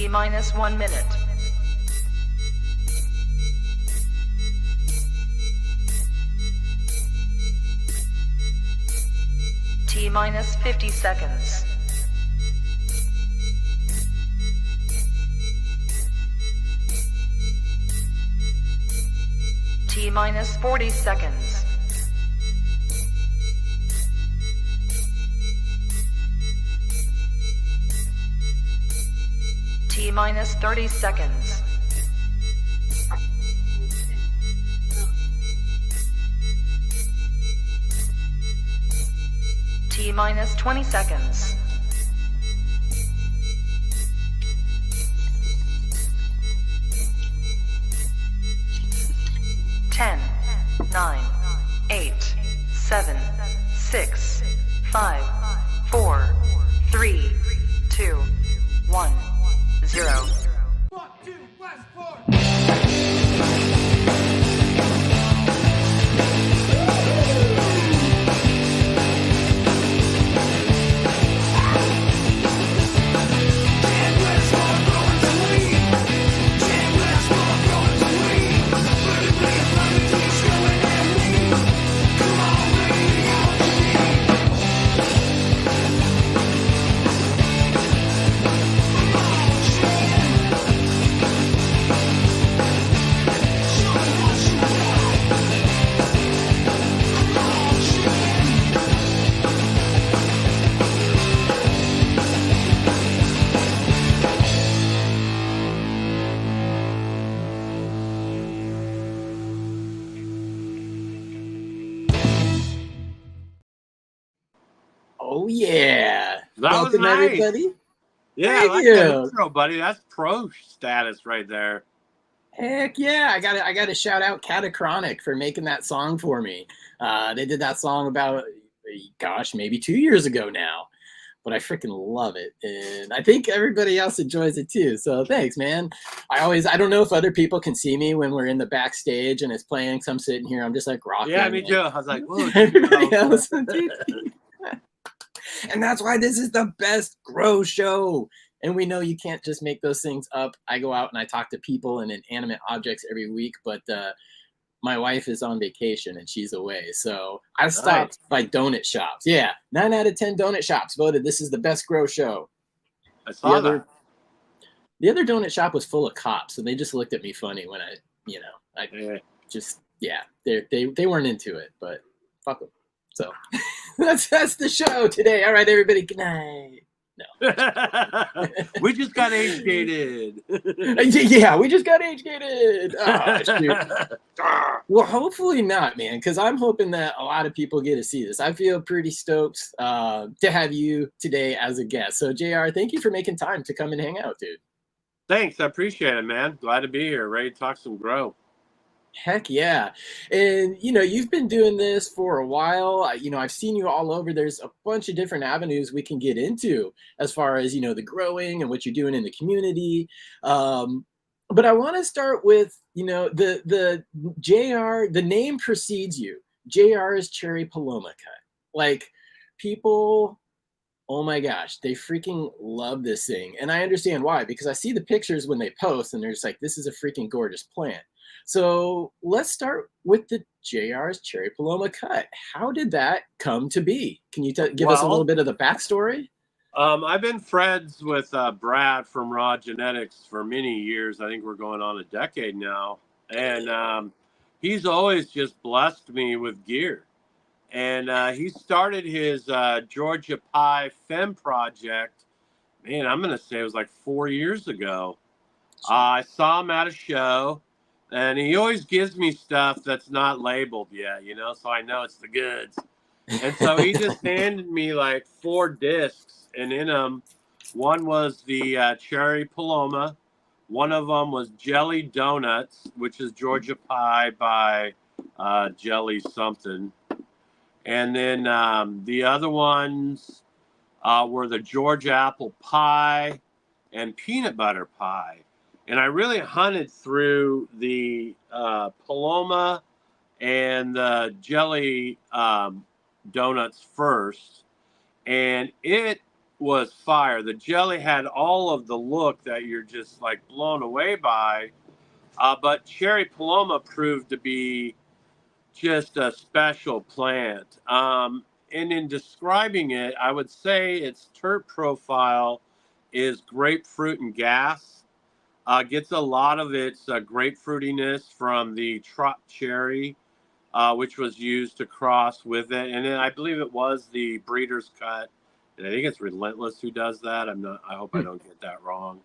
T minus 1 minute. T minus 50 seconds. T minus 40 seconds. T minus 30 seconds. T minus 20 seconds. Ten, 9, 8, 7, 6, 5, 4, 3, 2, 1, 0. Fuck you, Westport! Oh yeah! That was Welcome nice. everybody. Yeah, I Thank like you. that intro, buddy. That's pro status right there. Heck yeah! I got to shout out Catachronic for making that song for me. They did that song about, gosh, maybe 2 years ago now, but I freaking love it, and I think everybody else enjoys it too. So thanks, man. I don't know if other people can see me when we're in the backstage and it's playing. So I'm sitting here, I'm just like rocking. Yeah, me too. I was like, whoa. Everybody else, dude. And that's why this is the best grow show. And we know you can't just make those things up. I go out and I talk to people and inanimate objects every week, but my wife is on vacation and she's away. So I stopped by donut shops. Yeah, 9 out of 10 donut shops voted this is the best grow show. I saw that. The other donut shop was full of cops, and they just looked at me funny when they weren't into it, but fuck them. So that's the show today. All right, everybody, good night. No. We just got age gated. Yeah, we just got age gated. Oh, shoot. Well, hopefully not, man, because I'm hoping that a lot of people get to see this. I feel pretty stoked to have you today as a guest. So, JR, thank you for making time to come and hang out, dude. Thanks. I appreciate it, man. Glad to be here. Ready to talk some grow. Heck yeah. And, you've been doing this for a while. I've seen you all over. There's a bunch of different avenues we can get into as far as, the growing and what you're doing in the community. But I want to start with, the JR, the name precedes you. JR is Cherry Paloma cut. Like, people, oh my gosh, they freaking love this thing. And I understand why, because I see the pictures when they post and they're just like, this is a freaking gorgeous plant. So let's start with the JR's Cherry Paloma cut. How did that come to be? Can you give us a little bit of the backstory? I've been friends with Brad from Raw Genetics for many years. I think we're going on a decade now. And he's always just blessed me with gear. And he started his Georgia Pie Fem project. Man, I'm going to say it was like 4 years ago. I saw him at a show. And he always gives me stuff that's not labeled yet, so I know it's the goods. And so he just handed me like 4 discs, and in them, one was the Cherry Paloma. One of them was Jelly Donuts, which is Georgia Pie by Jelly something. And then the other ones were the Georgia Apple Pie and Peanut Butter Pie. And I really hunted through the Paloma and the Jelly donuts first. And it was fire. The jelly had all of the look that you're just like blown away by. But Cherry Paloma proved to be just a special plant. And in describing it, I would say its terp profile is grapefruit and gas. Gets a lot of its grapefruitiness from the trop cherry, which was used to cross with it. And then I believe it was the breeder's cut. And I think it's Relentless who does that. I hope I don't get that wrong.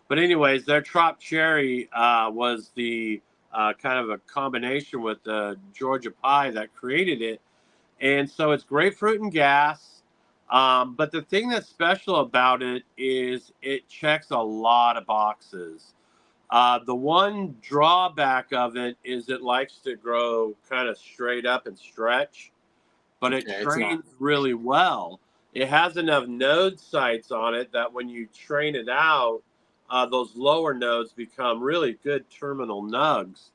But anyways, their trop cherry was the kind of a combination with the Georgia pie that created it. And so it's grapefruit and gas. But the thing that's special about it is it checks a lot of boxes. The one drawback of it is it likes to grow kind of straight up and stretch, but it trains really well. It has enough node sites on it that when you train it out, those lower nodes become really good terminal nugs.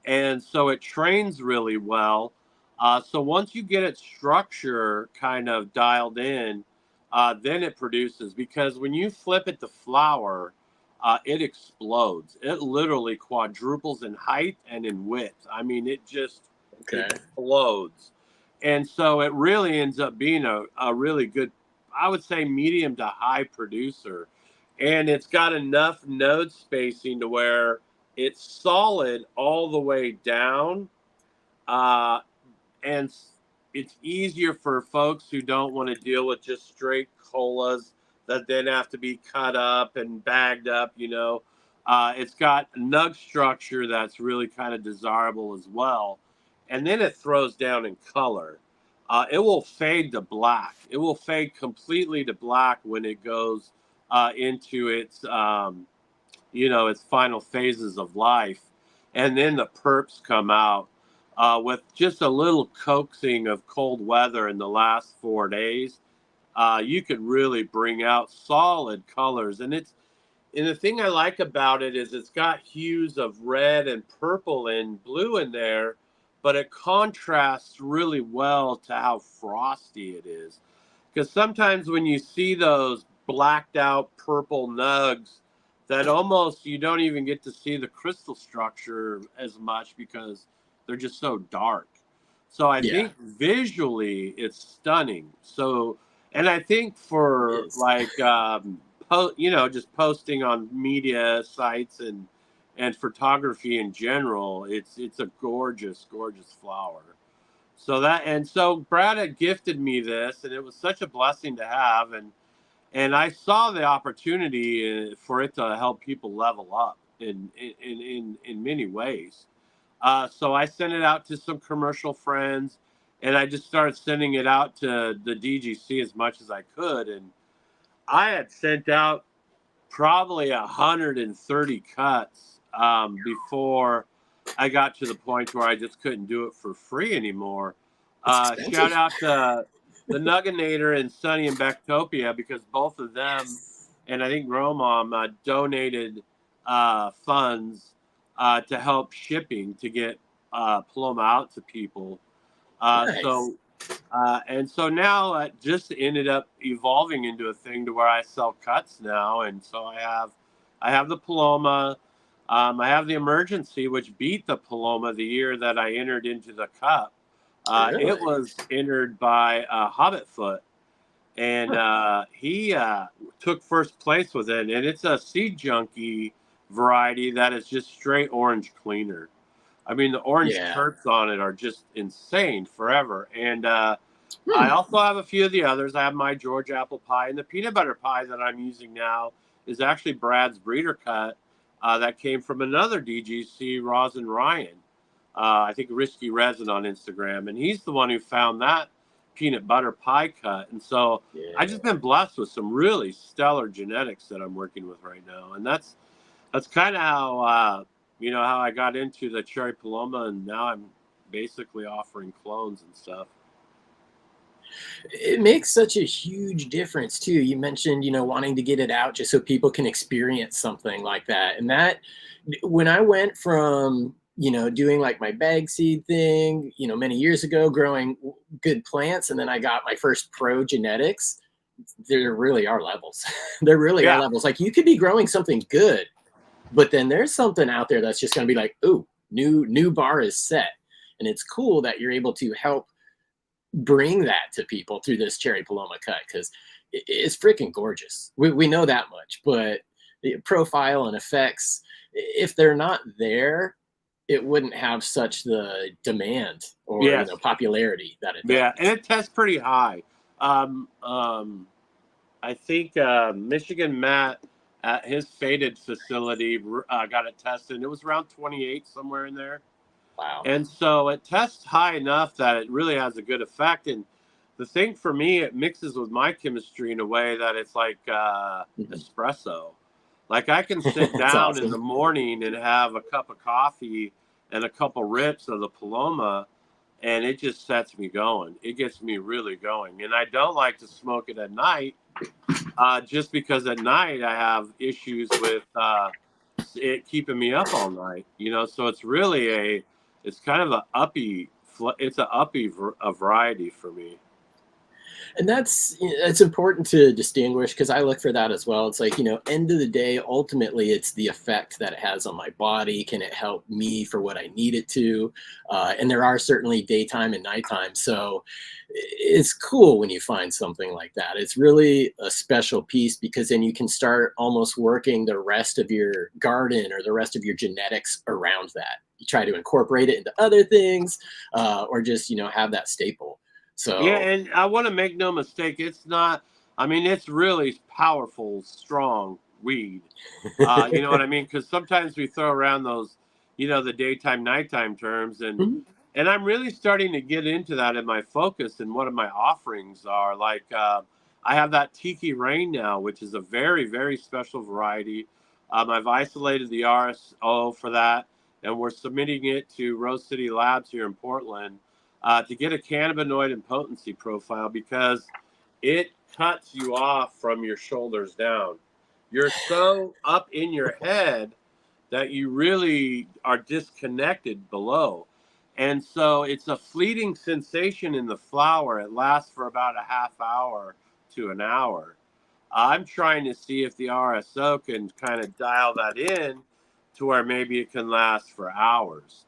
And so it trains really well. So once you get its structure kind of dialed in, then it produces. Because when you flip it to flower, it explodes. It literally quadruples in height and in width. I mean, it just explodes. And so it really ends up being a really good, I would say, medium to high producer. And it's got enough node spacing to where it's solid all the way down. And it's easier for folks who don't want to deal with just straight colas that then have to be cut up and bagged up, you know. It's got a nug structure that's really kind of desirable as well. And then it throws down in color. It will fade to black. It will fade completely to black when it goes into its, its final phases of life. And then the perps come out with just a little coaxing of cold weather in the last 4 days. You could really bring out solid colors. And the thing I like about it is it's got hues of red and purple and blue in there, but it contrasts really well to how frosty it is. Because sometimes when you see those blacked out purple nugs, that almost you don't even get to see the crystal structure as much because they're just so dark. So I think visually it's stunning. So, and I think for like, just posting on media sites and photography in general, it's a gorgeous, gorgeous flower. So Brad had gifted me this, and it was such a blessing to have. And I saw the opportunity for it to help people level up in many ways. So I sent it out to some commercial friends, and I just started sending it out to the DGC as much as I could. And I had sent out probably 130 cuts before I got to the point where I just couldn't do it for free anymore. Shout out to the Nugginator and Sunny and Becktopia, because both of them, and I think Grow Mom, donated funds to help shipping to get Paloma out to people. Nice. So now it just ended up evolving into a thing to where I sell cuts now. And so I have the Paloma. I have the Emergency, which beat the Paloma the year that I entered into the cup. Really? It was entered by Hobbitfoot, and he took first place with it. And it's a Seed Junkie variety that is just straight orange cleaner. I mean, the orange terps on it are just insane forever. And I also have a few of the others. I have my George apple pie, and the peanut butter pie that I'm using now is actually Brad's breeder cut that came from another DGC, Rosin Ryan. I think Risky Resin on Instagram. And he's the one who found that peanut butter pie cut. And so I've just been blessed with some really stellar genetics that I'm working with right now. And that's kind of how, how I got into the Cherry Paloma, and now I'm basically offering clones and stuff. It makes such a huge difference too. You mentioned, wanting to get it out just so people can experience something like that. And that, when I went from, doing like my bag seed thing, many years ago, growing good plants, and then I got my first pro genetics, there really are levels. There really are Yeah. levels. Like you could be growing something good, but then there's something out there that's just going to be like, ooh, new bar is set. And it's cool that you're able to help bring that to people through this Cherry Paloma cut, because it's freaking gorgeous. We know that much, but the profile and effects, if they're not there, it wouldn't have such the demand or Yes. popularity that it does. Yeah, and it tests pretty high. I think Michigan Matt at his Faded facility got it tested. It was around 28, somewhere in there. Wow. And so it tests high enough that it really has a good effect. And the thing for me, it mixes with my chemistry in a way that it's like espresso. Like I can sit down awesome. in the morning and have a cup of coffee and a couple rips of the Paloma, and it just sets me going. It gets me really going. And I don't like to smoke it at night, just because at night I have issues with it keeping me up all night. So it's really it's kind of it's a uppy variety for me. And it's important to distinguish, because I look for that as well. It's like, end of the day, ultimately, it's the effect that it has on my body. Can it help me for what I need it to? And there are certainly daytime and nighttime. So it's cool when you find something like that. It's really a special piece, because then you can start almost working the rest of your garden or the rest of your genetics around that. You try to incorporate it into other things, or just, have that staple. So yeah, and I want to make no mistake, it's not. I mean, it's really powerful, strong weed. You know what I mean? Because sometimes we throw around those, the daytime, nighttime terms, and I'm really starting to get into that in my focus and what my offerings are. Like I have that Tiki Rain now, which is a very, very special variety. I've isolated the RSO for that, and we're submitting it to Rose City Labs here in Portland. To get a cannabinoid and potency profile, because it cuts you off from your shoulders down. You're so up in your head that you really are disconnected below. And so it's a fleeting sensation in the flower. It lasts for about a half hour to an hour. I'm trying to see if the RSO can kind of dial that in to where maybe it can last for hours.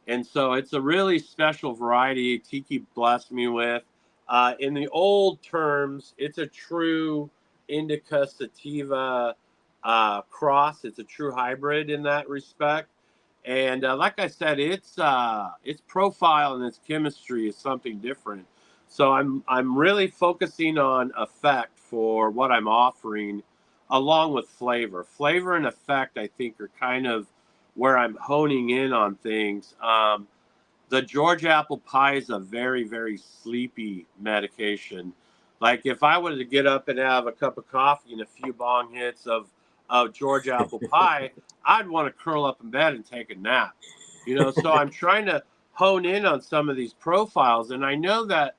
And so it's a really special variety Tiki blessed me with. In the old terms, it's a true indica sativa cross. It's a true hybrid in that respect. And like I said, its profile and its chemistry is something different. So I'm really focusing on effect for what I'm offering, along with flavor. Flavor and effect, I think, are kind of where I'm honing in on things. The Georgia apple pie is a very, very sleepy medication. Like if I wanted to get up and have a cup of coffee and a few bong hits of Georgia apple pie, I'd want to curl up in bed and take a nap. So I'm trying to hone in on some of these profiles. And I know that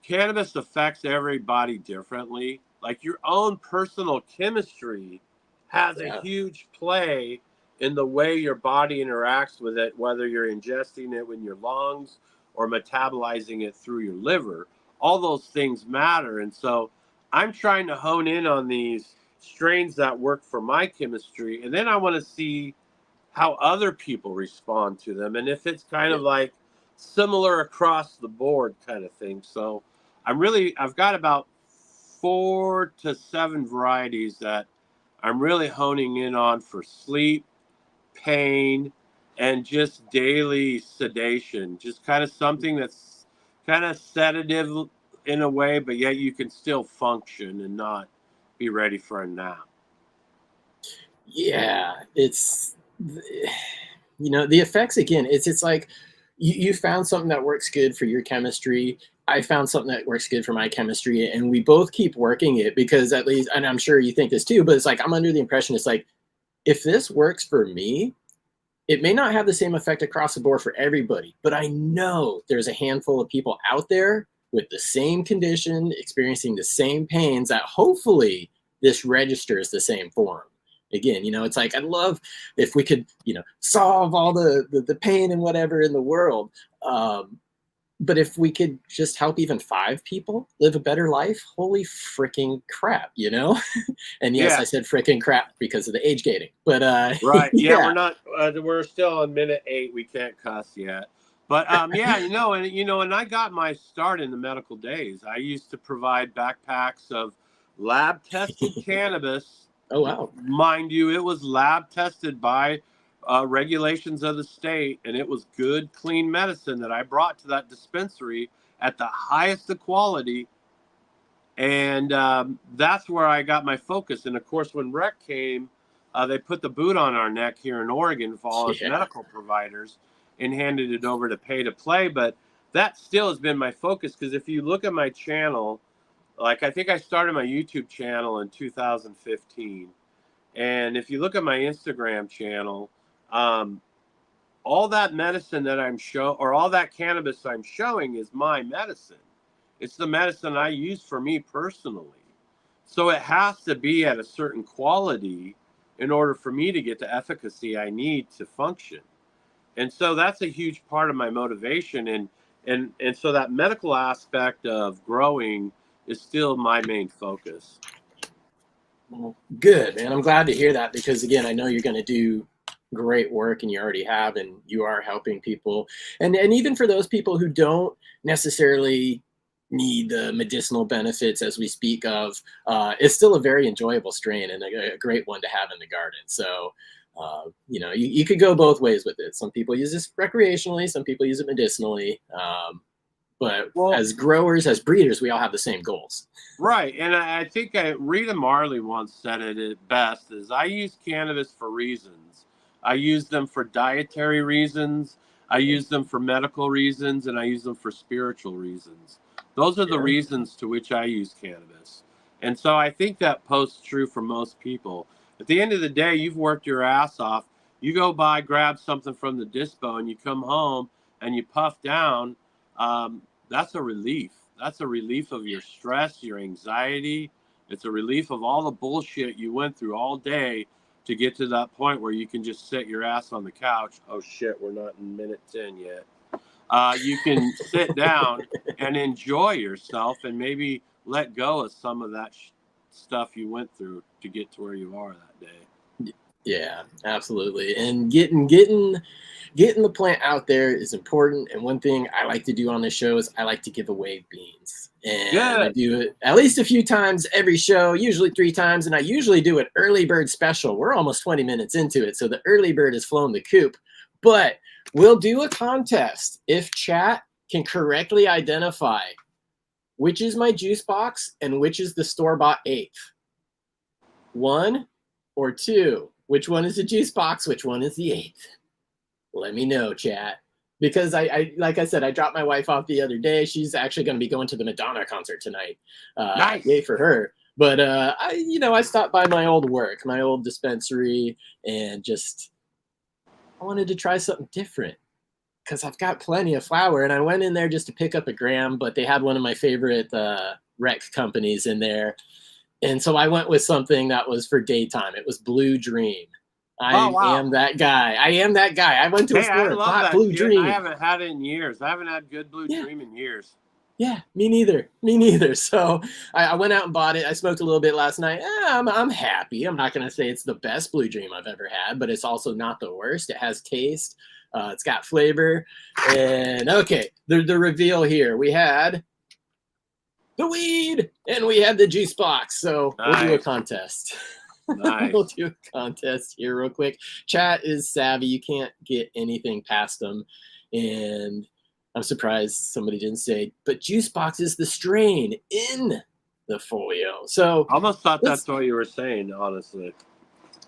cannabis affects everybody differently. Like your own personal chemistry has a huge play in the way your body interacts with it, whether you're ingesting it in your lungs or metabolizing it through your liver. All those things matter. And so I'm trying to hone in on these strains that work for my chemistry. And then I want to see how other people respond to them. And if it's kind of like similar across the board kind of thing. So I've got about 4 to 7 varieties that I'm really honing in on for sleep, pain, and just daily sedation. Just kind of something that's kind of sedative in a way, but yet you can still function and not be ready for a nap. Yeah, it's the effects again. It's like you found something that works good for your chemistry. I found something that works good for my chemistry, and we both keep working it, because at least, and I'm sure you think this too, but it's like I'm under the impression it's like, if this works for me, it may not have the same effect across the board for everybody, but I know there's a handful of people out there with the same condition, experiencing the same pains, that hopefully this registers the same for them. Again, it's like, I'd love if we could, solve all the pain and whatever in the world. But if we could just help even 5 people live a better life, holy freaking crap, you know? And yes, Yeah. I said freaking crap because of the age gating. But Right. Yeah, yeah. we're not. We're still on minute 8. We can't cuss yet. But yeah, and I got my start in the medical days. I used to provide backpacks of lab tested cannabis. Oh wow. Mind you, it was lab tested by regulations of the state, and it was good, clean medicine that I brought to that dispensary at the highest of quality. And that's where I got my focus. And of course, when rec came, they put the boot on our neck here in Oregon for all us Yeah. medical providers and handed it over to pay to play. But that still has been my focus, because if you look at my channel, like I think I started my YouTube channel in 2015. And if you look at my Instagram channel, all that medicine that or all that cannabis I'm showing is my medicine. It's the medicine I use for me personally. So it has to be at a certain quality in order for me to get the efficacy I need to function. And so that's a huge part of my motivation. And so that medical aspect of growing is still my main focus. Well, good, man. I'm glad to hear that, because again, I know you're going to do great work, and you already have, and you are helping people. And even for those people who don't necessarily need the medicinal benefits as we speak of, it's still a very enjoyable strain and a great one to have in the garden. So you could go both ways with it. Some people use this recreationally, some people use it medicinally. But as growers, as breeders, we all have the same goals. Right. And I think Rita Marley once said it best, is I use cannabis for reasons. I use them for dietary reasons. I use them for medical reasons, and I use them for spiritual reasons. Those are the reasons to which I use cannabis. And so I think that posts true for most people. At the end of the day, you've worked your ass off. You go by, grab something from the dispo, and you come home and you puff down. That's a relief. That's a relief of your stress, your anxiety. It's a relief of all the bullshit you went through all day to get to that point where you can just sit your ass on the couch. Oh shit, we're not in minute 10 yet. You can sit down and enjoy yourself and maybe let go of some of that stuff you went through to get to where you are that day. Yeah, absolutely. And getting the plant out there is important. And one thing I like to do on the show is I like to give away beans. And I do it at least a few times every show, usually 3 times. And I usually do an early bird special. We're almost 20 minutes into it, so the early bird has flown the coop. But we'll do a contest if chat can correctly identify which is my juice box and which is the store-bought eighth. 1 or 2. Which one is the juice box? Which one is the eighth? Let me know, chat. Because I like I said, I dropped my wife off the other day. She's actually going to be going to the Madonna concert tonight. Nice. Yay for her. But I stopped by my old work, my old dispensary, and I wanted to try something different because I've got plenty of flower. And I went in there just to pick up a gram, but they had one of my favorite rec companies in there. And so I went with something that was for daytime. It was Blue Dream. I am that guy. I went to a store and bought Blue Dream. I haven't had it in years. I haven't had good Blue Dream in years. Yeah, me neither. So I went out and bought it. I smoked a little bit last night. I'm happy. I'm not going to say it's the best Blue Dream I've ever had, but it's also not the worst. It has taste. It's got flavor. And okay, the reveal here. We had the weed and we had the juice box. So We'll do a contest. Nice. We'll do a contest here real quick. Chat is savvy. You can't get anything past them. And I'm surprised somebody didn't say, but juice box is the strain in the folio. So I almost thought that's what you were saying, honestly.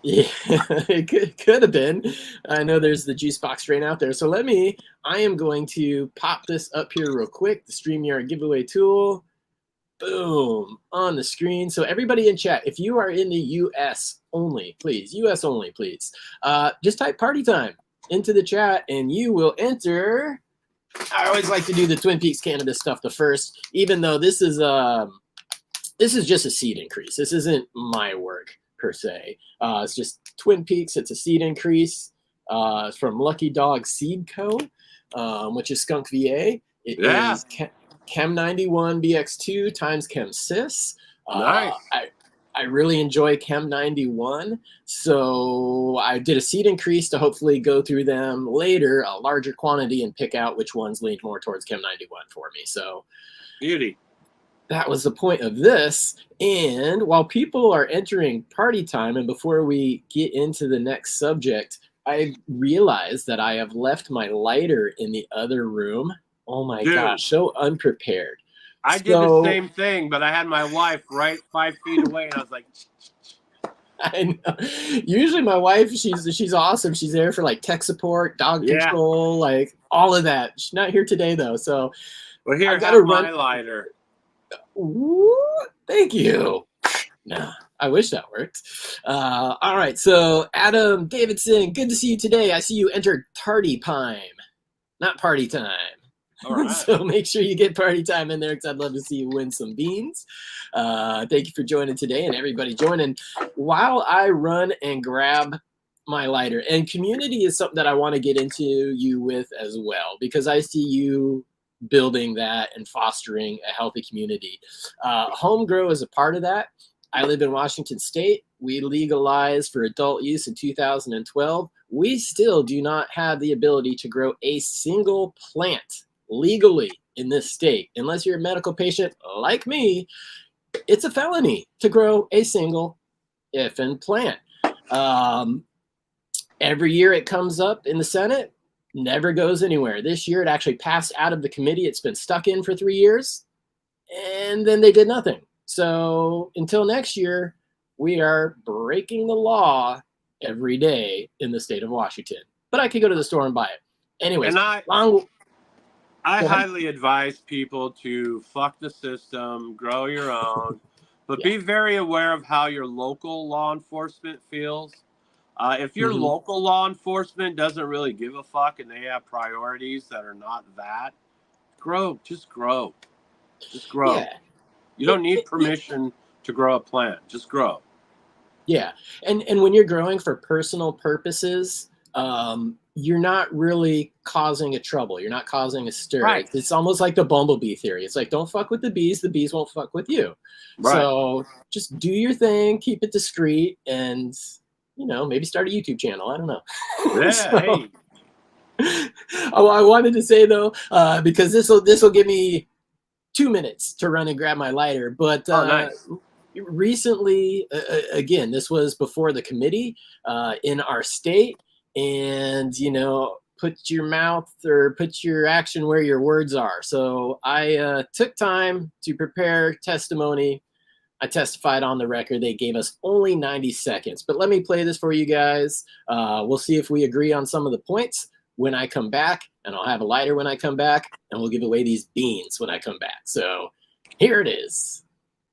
Yeah, it could have been. I know there's the juice box strain out there. So I am going to pop this up here real quick. The StreamYard giveaway tool. Boom, on the screen. So everybody in chat, if you are in the US only, please, just type party time into the chat and you will enter. I always like to do the Twin Peaks cannabis stuff the first, even though this is just a seed increase. This isn't my work per se. It's just Twin Peaks. It's a seed increase from Lucky Dog Seed Co., which is Skunk VA. It Yeah. is Chem 91 BX2 times Chem Cis. Nice. I really enjoy Chem 91, so I did a seed increase to hopefully go through them later, a larger quantity, and pick out which ones leaned more towards Chem 91 for me. So Beauty. that was the point of this. And while people are entering party time, and before we get into the next subject, I realized that I have left my lighter in the other room. Oh my gosh, so unprepared. I did the same thing, but I had my wife right 5 feet away, and I was like, I know. Usually my wife, she's awesome. She's there for like tech support, dog control, like all of that. She's not here today though. So well, here, I gotta run my lighter. Ooh, thank you. No, I wish that worked. All right, so Adam Davidson, good to see you today. I see you entered tardy time, not party time. All right. So make sure you get party time in there because I'd love to see you win some beans. Thank you for joining today and everybody joining. While I run and grab my lighter, and community is something that I want to get into you with as well, because I see you building that and fostering a healthy community. Home grow is a part of that. I live in Washington State. We legalized for adult use in 2012. We still do not have the ability to grow a single plant legally in this state. Unless you're a medical patient like me, it's a felony to grow a single effing plant. Every year it comes up in the Senate, never goes anywhere. This year it actually passed out of the committee. It's been stuck in for 3 years, and then they did nothing. So until next year, we are breaking the law every day in the state of Washington. But I could go to the store and buy it. Anyways, and I highly advise people to fuck the system, grow your own, but be very aware of how your local law enforcement feels. If your local law enforcement doesn't really give a fuck and they have priorities that are not that, just grow. Yeah. You don't need permission to grow a plant. Just grow. Yeah. And when you're growing for personal purposes, you're not really causing a trouble. You're not causing a stir. Right. It's almost like the bumblebee theory. It's like, don't fuck with the bees won't fuck with you. Right. So just do your thing, keep it discreet, and maybe start a YouTube channel. I don't know. Yeah. I wanted to say though, because this will give me 2 minutes to run and grab my lighter. But nice. Recently, again, this was before the committee in our state, and put your mouth or put your action where your words are. So I took time to prepare testimony. I testified on the record. They gave us only 90 seconds. But let me play this for you guys. We'll see if we agree on some of the points when I come back. And I'll have a lighter when I come back. And we'll give away these beans when I come back. So here it is.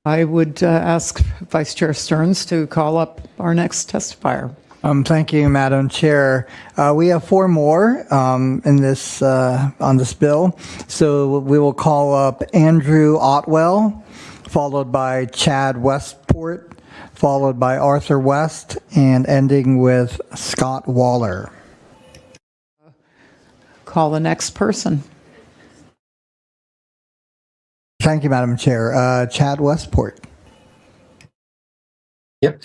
I would ask Vice Chair Stearns to call up our next testifier. Thank you, Madam Chair. We have 4 more in this on this bill. So we will call up Andrew Otwell, followed by Chad Westport, followed by Arthur West, and ending with Scott Waller. Call the next person. Thank you, Madam Chair. Chad Westport. Yep.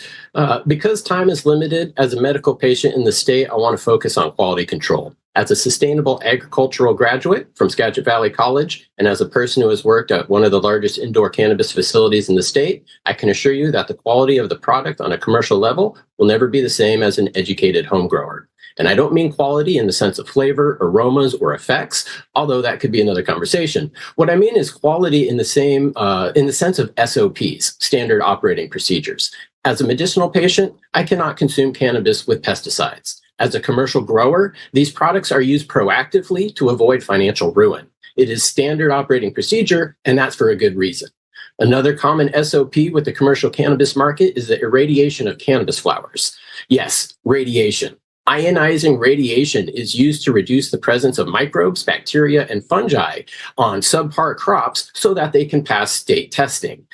Because time is limited, as a medical patient in the state, I want to focus on quality control. As a sustainable agricultural graduate from Skagit Valley College, and as a person who has worked at one of the largest indoor cannabis facilities in the state, I can assure you that the quality of the product on a commercial level will never be the same as an educated home grower. And I don't mean quality in the sense of flavor, aromas, or effects, although that could be another conversation. What I mean is quality in the sense of SOPs, standard operating procedures. As a medicinal patient, I cannot consume cannabis with pesticides. As a commercial grower, these products are used proactively to avoid financial ruin. It is standard operating procedure, and that's for a good reason. Another common SOP with the commercial cannabis market is the irradiation of cannabis flowers. Yes, radiation. Ionizing radiation is used to reduce the presence of microbes, bacteria, and fungi on subpar crops so that they can pass state testing.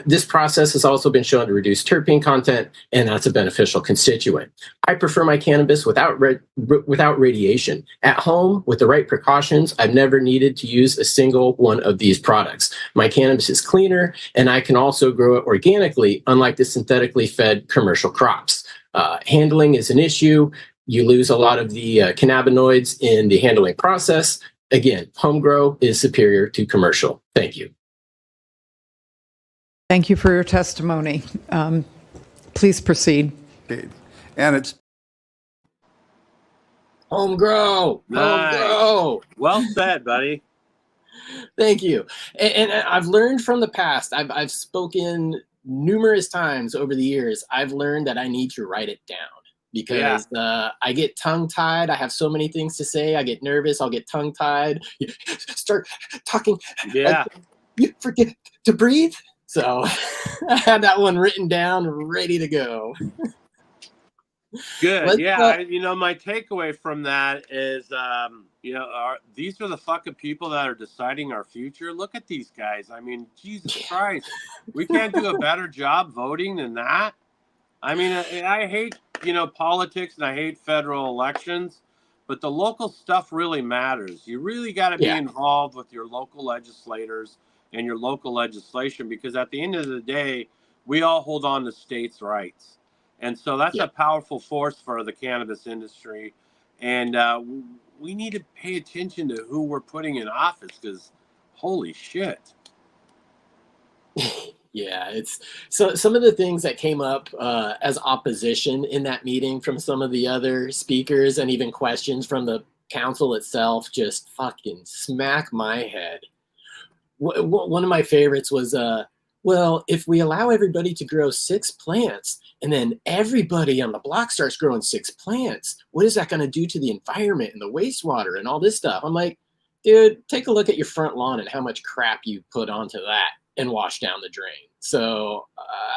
This process has also been shown to reduce terpene content, and that's a beneficial constituent. I prefer my cannabis without radiation. At home, with the right precautions, I've never needed to use a single one of these products. My cannabis is cleaner, and I can also grow it organically, unlike the synthetically fed commercial crops. Handling is an issue. You lose a lot of the cannabinoids in the handling process. Again, home grow is superior to commercial. Thank you. Thank you for your testimony. Please proceed. And it's Home grow. Nice. Home grow. Well said, buddy. Thank you. And I've learned from the past. I've spoken numerous times over the years. I've learned that I need to write it down because I get tongue-tied. I have so many things to say. I get nervous. I'll get tongue-tied. Start talking. Yeah. You forget to breathe. So I had that one written down, ready to go. Good. My takeaway from that is, these are the fucking people that are deciding our future. Look at these guys. I mean, Jesus Christ, we can't do a better job voting than that. I mean, I hate, politics and I hate federal elections, but the local stuff really matters. You really got to be involved with your local legislators and your local legislation, because at the end of the day, we all hold on to states' rights. And so that's a powerful force for the cannabis industry. And we need to pay attention to who we're putting in office, because holy shit. Yeah, it's so some of the things that came up as opposition in that meeting from some of the other speakers and even questions from the council itself just fucking smack my head. One of my favorites was, well, if we allow everybody to grow 6 plants and then everybody on the block starts growing 6 plants, what is that going to do to the environment and the wastewater and all this stuff? I'm like, dude, take a look at your front lawn and how much crap you put onto that and wash down the drain. So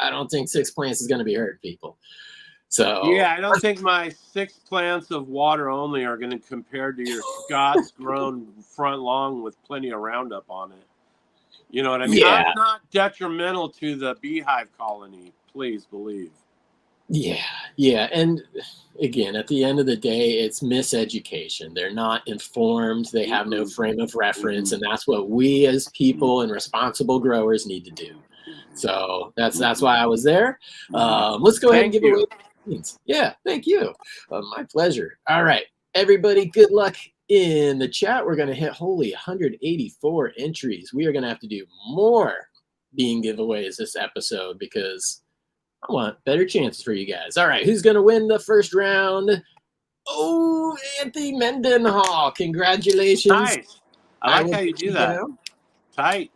I don't think 6 plants is going to be hurting people. So yeah, I don't think my 6 plants of water only are going to compare to your Scott's grown front lawn with plenty of Roundup on it. You know what I mean? Yeah. I'm not detrimental to the beehive colony, please believe. Yeah. And again, at the end of the day, it's miseducation. They're not informed. They have no frame of reference. And that's what we as people and responsible growers need to do. So that's why I was there. Let's go ahead and give away the beans. Yeah, thank you. My pleasure. All right, everybody, good luck in the chat. We're going to hit holy 184 entries. We are going to have to do more bean giveaways this episode because I want better chances for you guys. All right, who's going to win the first round? Oh, Anthony Mendenhall. Congratulations. Nice. I like how you do that. Tight.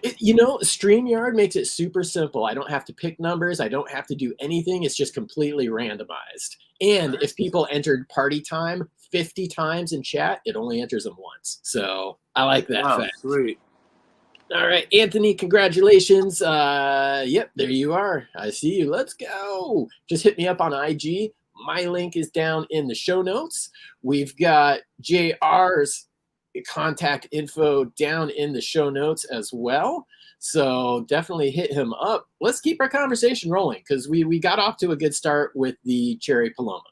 StreamYard makes it super simple. I don't have to pick numbers. I don't have to do anything. It's just completely randomized. And if people entered party time 50 times in chat, it only enters them once. So I like that fact. Sweet. All right, Anthony, congratulations. Yep, there you are. I see you. Let's go. Just hit me up on IG. My link is down in the show notes. We've got JR's contact info down in the show notes as well. So definitely hit him up. Let's keep our conversation rolling because we got off to a good start with the Cherry Paloma.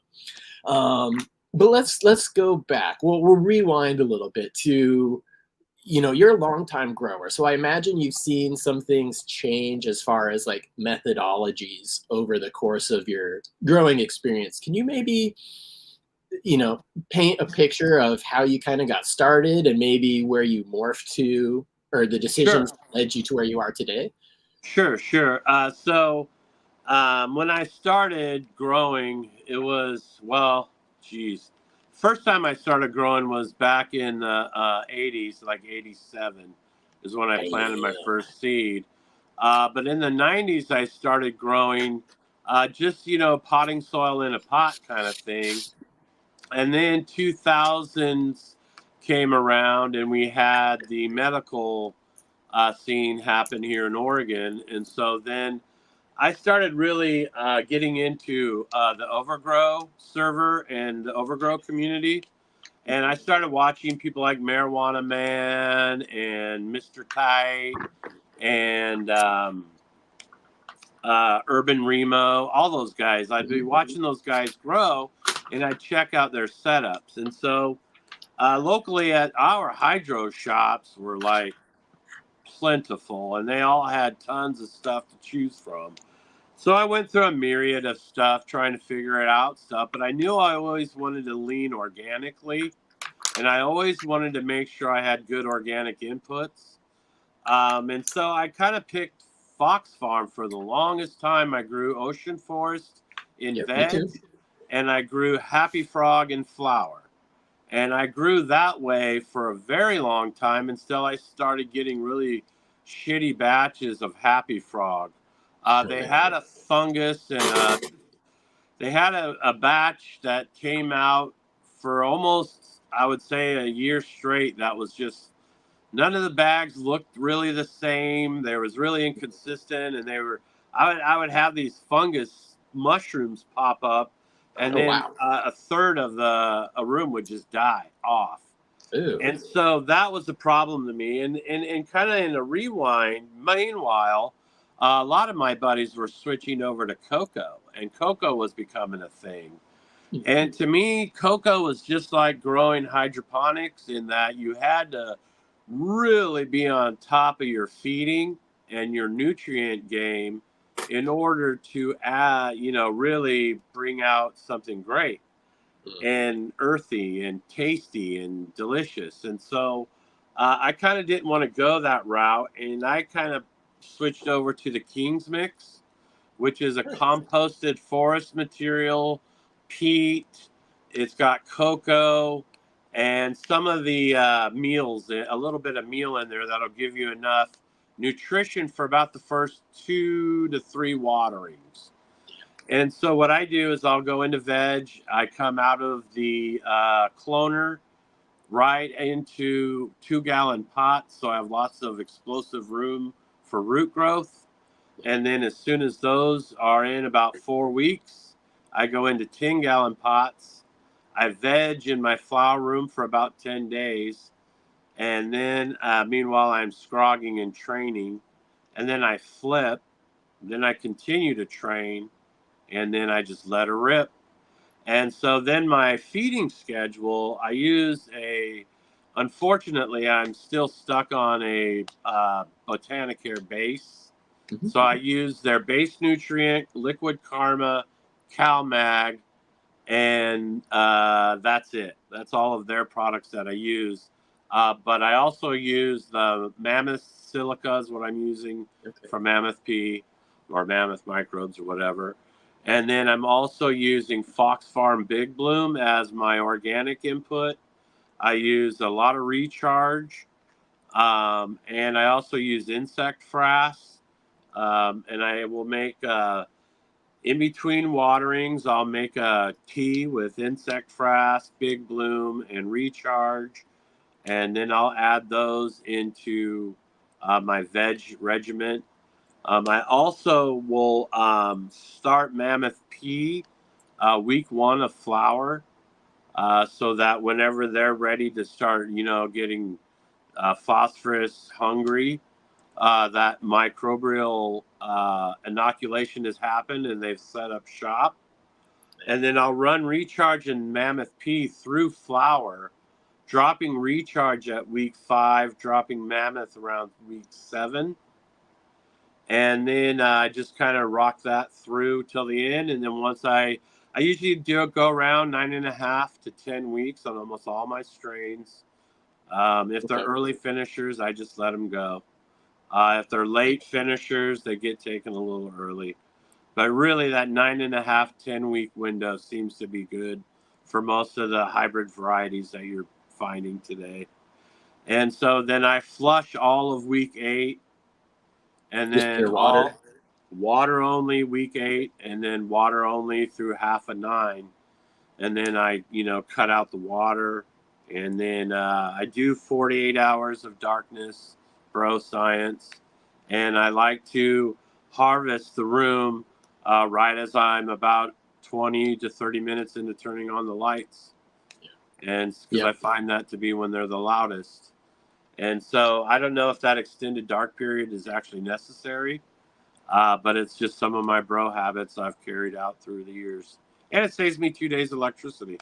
But let's go back. We'll rewind a little bit to, you're a longtime grower. So I imagine you've seen some things change as far as like methodologies over the course of your growing experience. Can you maybe paint a picture of how you kind of got started and maybe where you morphed to or the decisions that led you to where you are today? Sure. So when I started growing, it was, first time I started growing was back in the 80s, like 87 is when I planted my first seed. But in the 90s, I started growing just, potting soil in a pot kind of thing. And then 2000s came around and we had the medical scene happen here in Oregon. And so then I started really getting into the Overgrow server and the Overgrow community. And I started watching people like Marijuana Man and Mr. Tight and Urban Remo, all those guys. I'd be watching those guys grow, and I'd check out their setups. And so locally at our hydro shops were like plentiful, and they all had tons of stuff to choose from. So I went through a myriad of stuff trying to figure it out stuff, but I knew I always wanted to lean organically, and I always wanted to make sure I had good organic inputs. And so I kind of picked Fox Farm for the longest time. I grew Ocean Forest in veg, and I grew Happy Frog in flower. And I grew that way for a very long time until I started getting really shitty batches of Happy Frog. They had a fungus, and they had a batch that came out for almost, I would say, a year straight. That was just, none of the bags looked really the same. They was really inconsistent, and I would have these fungus mushrooms pop up, and then a third of a room would just die off. Ew. And so that was the problem to me. And kind of in a rewind, meanwhile, a lot of my buddies were switching over to cocoa, and cocoa was becoming a thing. And to me, cocoa was just like growing hydroponics in that you had to really be on top of your feeding and your nutrient game in order to add, really bring out something great and earthy and tasty and delicious. And so I kind of didn't want to go that route, and I kind of switched over to the King's Mix, which is a composted forest material, peat. It's got cocoa and some of the meals, a little bit of meal in there that'll give you enough nutrition for about the first 2 to 3 waterings. And so what I do is I'll go into veg. I come out of the cloner right into 2-gallon pots, so I have lots of explosive room for root growth. And then as soon as those are in about 4 weeks, I go into 10-gallon pots. I veg in my flower room for about 10 days. And then meanwhile, I'm scrogging and training. And then I flip. Then I continue to train. And then I just let her rip. And so then my feeding schedule, I use unfortunately, I'm still stuck on a Botanicare base. So I use their base nutrient, Liquid Karma, CalMag, and that's it. That's all of their products that I use. But I also use the Mammoth Silica is what I'm using from Mammoth P or Mammoth Microbes or whatever. And then I'm also using Fox Farm Big Bloom as my organic input. I use a lot of Recharge. And I also use Insect Frass. And I will make, in between waterings, I'll make a tea with Insect Frass, Big Bloom, and Recharge. And then I'll add those into my veg regimen. I also will start Mammoth P week 1 of flower so that whenever they're ready to start, getting phosphorus hungry, that microbial inoculation has happened and they've set up shop. And then I'll run Recharge and Mammoth P through flower, dropping Recharge at week 5, dropping Mammoth around week 7. And then I just kind of rock that through till the end. And then once I usually go around 9.5 to 10 weeks on almost all my strains. If they're early finishers, I just let them go. If they're late finishers, they get taken a little early. But really that 9.5, 10-week window seems to be good for most of the hybrid varieties that you're finding today. And so then I flush all of week 8. And then water only week 8, and then water only through half of 9. And then I, cut out the water. And then I do 48 hours of darkness, bro science. And I like to harvest the room right as I'm about 20 to 30 minutes into turning on the lights. And because I find that to be when they're the loudest. And so I don't know if that extended dark period is actually necessary, but it's just some of my bro habits I've carried out through the years. And it saves me 2 days electricity.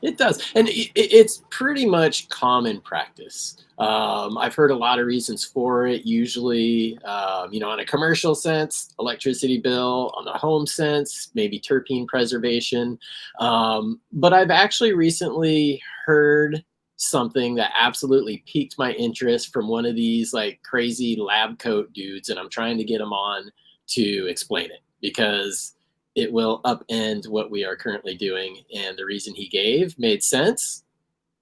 It does, and it's pretty much common practice. I've heard a lot of reasons for it. Usually, on a commercial sense, electricity bill; on a home sense, maybe terpene preservation. But I've actually recently heard something that absolutely piqued my interest from one of these like crazy lab coat dudes, and I'm trying to get him on to explain it because it will upend what we are currently doing. And the reason he gave made sense,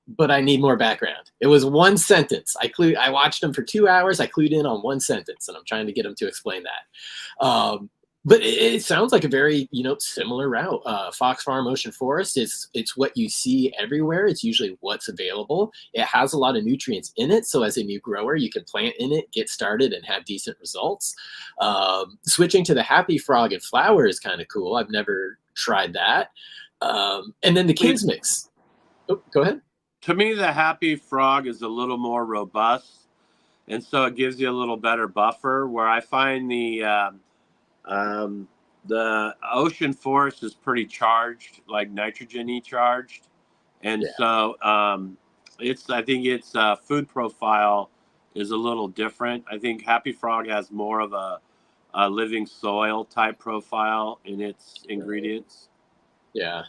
but I need more background. It was one sentence. I watched him for 2 hours. I clued in on one sentence, and I'm trying to get him to explain that. But it sounds like a very, similar route. Fox Farm Ocean Forest, it's what you see everywhere. It's usually what's available. It has a lot of nutrients in it. So as a new grower, you can plant in it, get started, and have decent results. Switching to the Happy Frog and Flower is kind of cool. I've never tried that. And then the King's Mix. Oh, go ahead. To me, the Happy Frog is a little more robust. And so it gives you a little better buffer, where I find the Ocean Forest is pretty charged, like nitrogen-y charged. And so I think its food profile is a little different. I think Happy Frog has more of a living soil type profile in its ingredients. Yeah,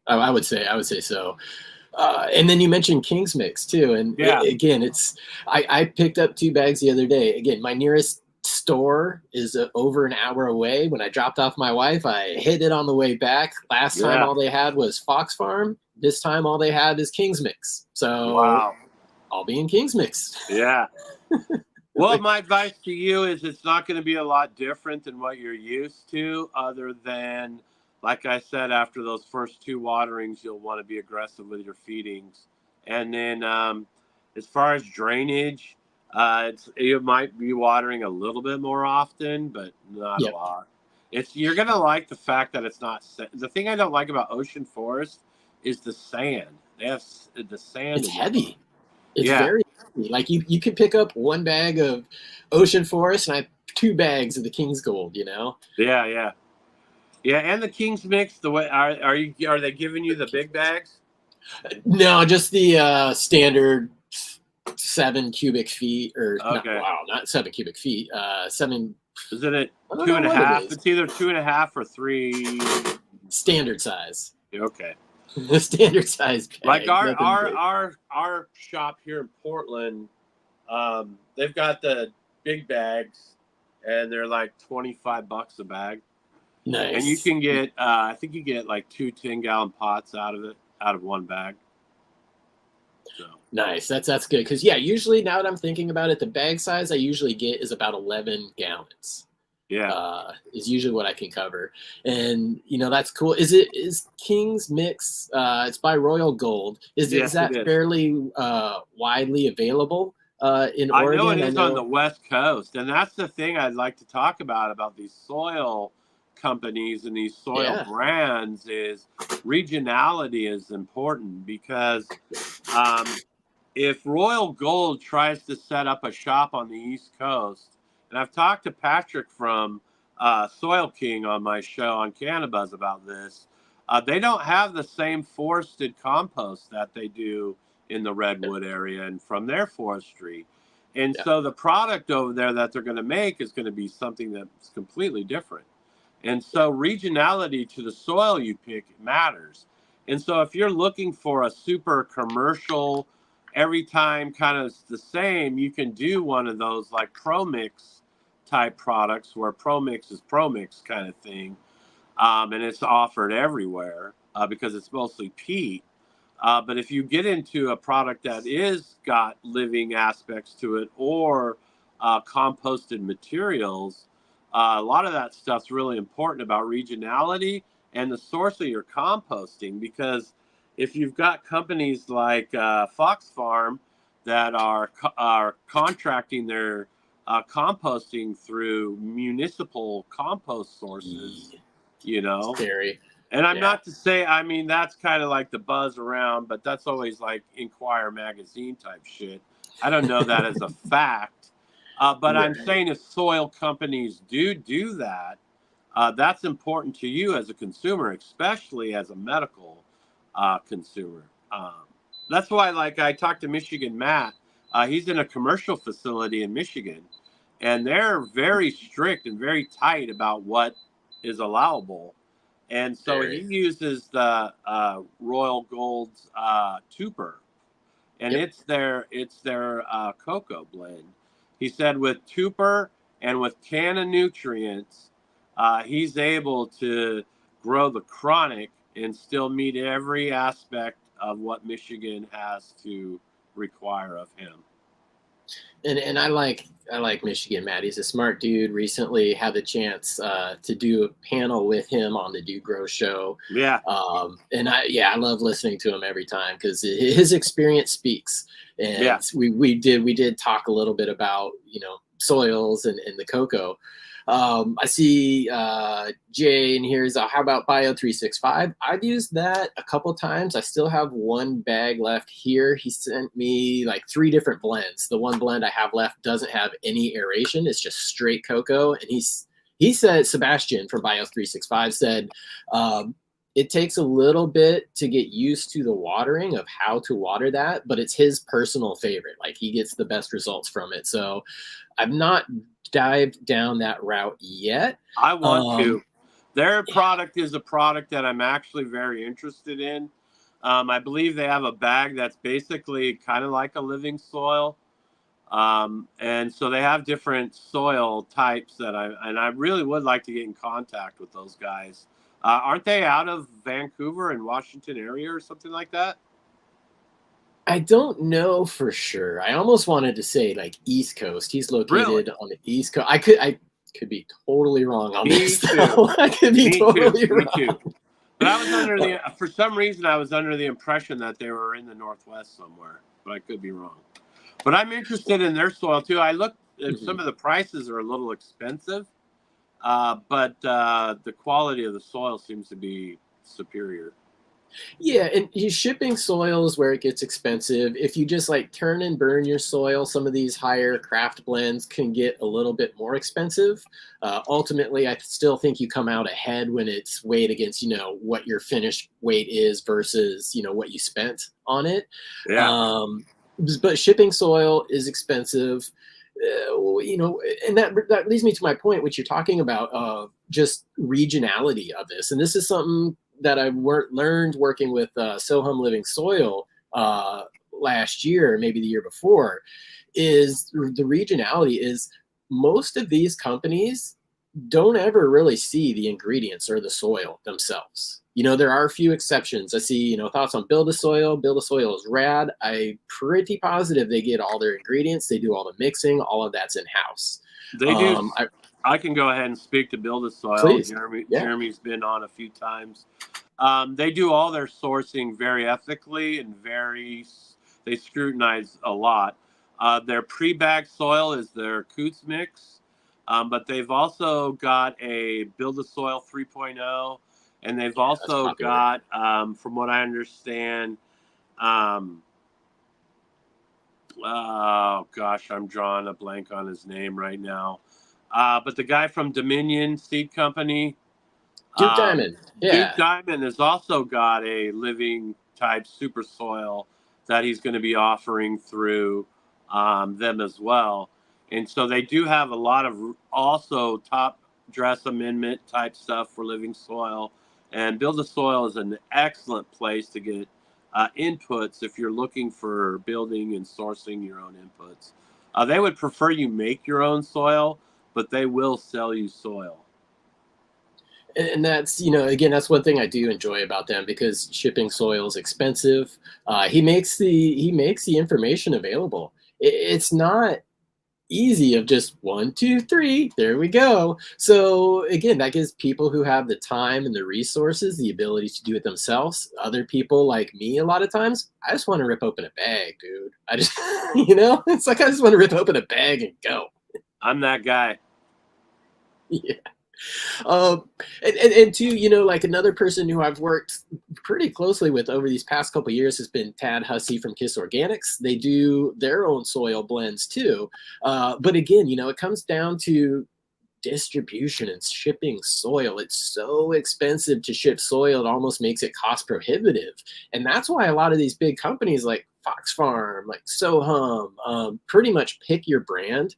I would say so. And then you mentioned King's Mix too. And again, I picked up 2 bags the other day. Again, my nearest store is over an hour away. When I dropped off my wife, I hit it on the way back. Last time all they had was Fox Farm. This time all they had is King's Mix. So I'll be in King's Mix. Yeah. Well, my advice to you is it's not going to be a lot different than what you're used to, other than, like I said, after those first 2 waterings, you'll want to be aggressive with your feedings. And then as far as drainage, you might be watering a little bit more often, but not a lot. You're going to like the fact that it's not. The thing I don't like about Ocean Forest is the sand. They have the sand. It's heavy. It's very heavy. Like you could pick up 1 bag of Ocean Forest, and I have 2 bags of the King's Gold. Yeah. And the King's Mix. The way are they giving you the big bags? No, just the standard 7 cubic feet, or not 7 cubic feet. 7. Isn't it 2.5? It's either 2.5 or 3. Standard size. Okay. The standard size bag. Like our shop here in Portland, they've got the big bags, and they're like $25 a bag. Nice. And you can get, I think you get like 2 10-gallon pots out of 1 bag. So. Nice. That's good. Because usually now that I'm thinking about it, the bag size I usually get is about 11 gallons. Is usually what I can cover. And that's cool. Is King's Mix, it's by Royal Gold. Is that fairly widely available in Oregon? I know it is on the West Coast. And that's the thing I'd like to talk about these soil companies and these soil brands is regionality is important, because if Royal Gold tries to set up a shop on the East Coast, and I've talked to Patrick from Soil King on my show on Cannabuzz about this, they don't have the same forested compost that they do in the Redwood area and from their forestry. And so the product over there that they're going to make is going to be something that's completely different. And so regionality to the soil you pick matters. And so if you're looking for a super commercial, every time kind of the same, you can do one of those like Pro Mix type products, where Pro Mix is Pro Mix kind of thing. And it's offered everywhere because it's mostly peat. But if you get into a product that is got living aspects to it, or composted materials, a lot of that stuff's really important about regionality and the source of your composting. Because if you've got companies like Fox Farm that are contracting their composting through municipal compost sources, you know. Scary. And I'm Yeah. not to say, I mean, that's kind of like the buzz around, but that's always like Inquirer magazine type shit. I don't know that as a fact. But I'm saying if soil companies do that, that's important to you as a consumer, especially as a medical consumer. That's why, like, I talked to Michigan Matt. He's in a commercial facility in Michigan, and they're very strict and very tight about what is allowable. And so he uses the Royal Gold's Tupper, and it's their cocoa blend. He said with Tupper and with Canna Nutrients, he's able to grow the chronic and still meet every aspect of what Michigan has to require of him. And I like Michigan Matt. He's a smart dude. Recently had the chance to do a panel with him on the Do Grow show. Yeah. And I love listening to him every time because his experience speaks. And we did talk a little bit about, you know, soils and the cocoa. I see Jay in here is how about Bio 365? I've used that a couple times. I still have one bag left here. He sent me like 3 different blends. The one blend I have left doesn't have any aeration. It's just straight cocoa. And he said, Sebastian from Bio 365 said, it takes a little bit to get used to the watering of how to water that, but it's his personal favorite. Like he gets the best results from it. So I've not dived down that route yet. I want to. Their product is a product that I'm actually very interested in. I believe they have a bag that's basically kind of like a living soil. And so they have different soil types that I really would like to get in contact with those guys. Aren't they out of Vancouver and Washington area or something like that? I don't know for sure. I almost wanted to say like East Coast. He's located on the East Coast. I could be totally wrong on this. Though. I could be totally wrong. Me too. But I was for some reason I was under the impression that they were in the Northwest somewhere, but I could be wrong. But I'm interested in their soil too. I looked at some of the prices are a little expensive, but the quality of the soil seems to be superior. Yeah, and shipping soil is where it gets expensive. If you just like turn and burn your soil, some of these higher craft blends can get a little bit more expensive. Ultimately, I still think you come out ahead when it's weighed against, you know, what your finished weight is versus, you know, what you spent on it. Yeah. But shipping soil is expensive. You know, and that leads me to my point, which you're talking about, just regionality of this. And this is something that I learned working with Sohum Living Soil last year, maybe the year before, is the regionality is most of these companies don't ever really see the ingredients or the soil themselves. You know, there are a few exceptions. I see, you know, thoughts on Build a Soil. Build a Soil is rad. I'm pretty positive they get all their ingredients. They do all the mixing. All of that's in-house. They do. I can go ahead and speak to Build a Soil. Please. Jeremy's been on a few times. They do all their sourcing very ethically and they scrutinize a lot. Their pre-bagged soil is their Coots mix, but they've also got a Build a Soil 3.0, and they've also got, from what I understand, oh gosh, I'm drawing a blank on his name right now. But the guy from Dominion Seed Company, Duke Diamond. Yeah. Duke Diamond has also got a living type super soil that he's going to be offering through them as well. And so they do have a lot of also top dress amendment type stuff for living soil. And Build a Soil is an excellent place to get inputs if you're looking for building and sourcing your own inputs. They would prefer you make your own soil, but they will sell you soil. And that's, you know, again, that's one thing I do enjoy about them because shipping soil is expensive. He makes the information available. It's not easy of just 1, 2, 3, there we go. So again, that gives people who have the time and the resources the ability to do it themselves. Other people like me, a lot of times, I just want to rip open a bag, dude. I just, you know, it's like I just want to rip open a bag and go. I'm that guy. Yeah. And too, you know, like another person who I've worked pretty closely with over these past couple of years has been Tad Hussey from KIS Organics. They do their own soil blends too. But again, you know, it comes down to distribution and shipping soil. It's so expensive to ship soil, it almost makes it cost prohibitive. And that's why a lot of these big companies like Fox Farm, like Sohum, pretty much pick your brand.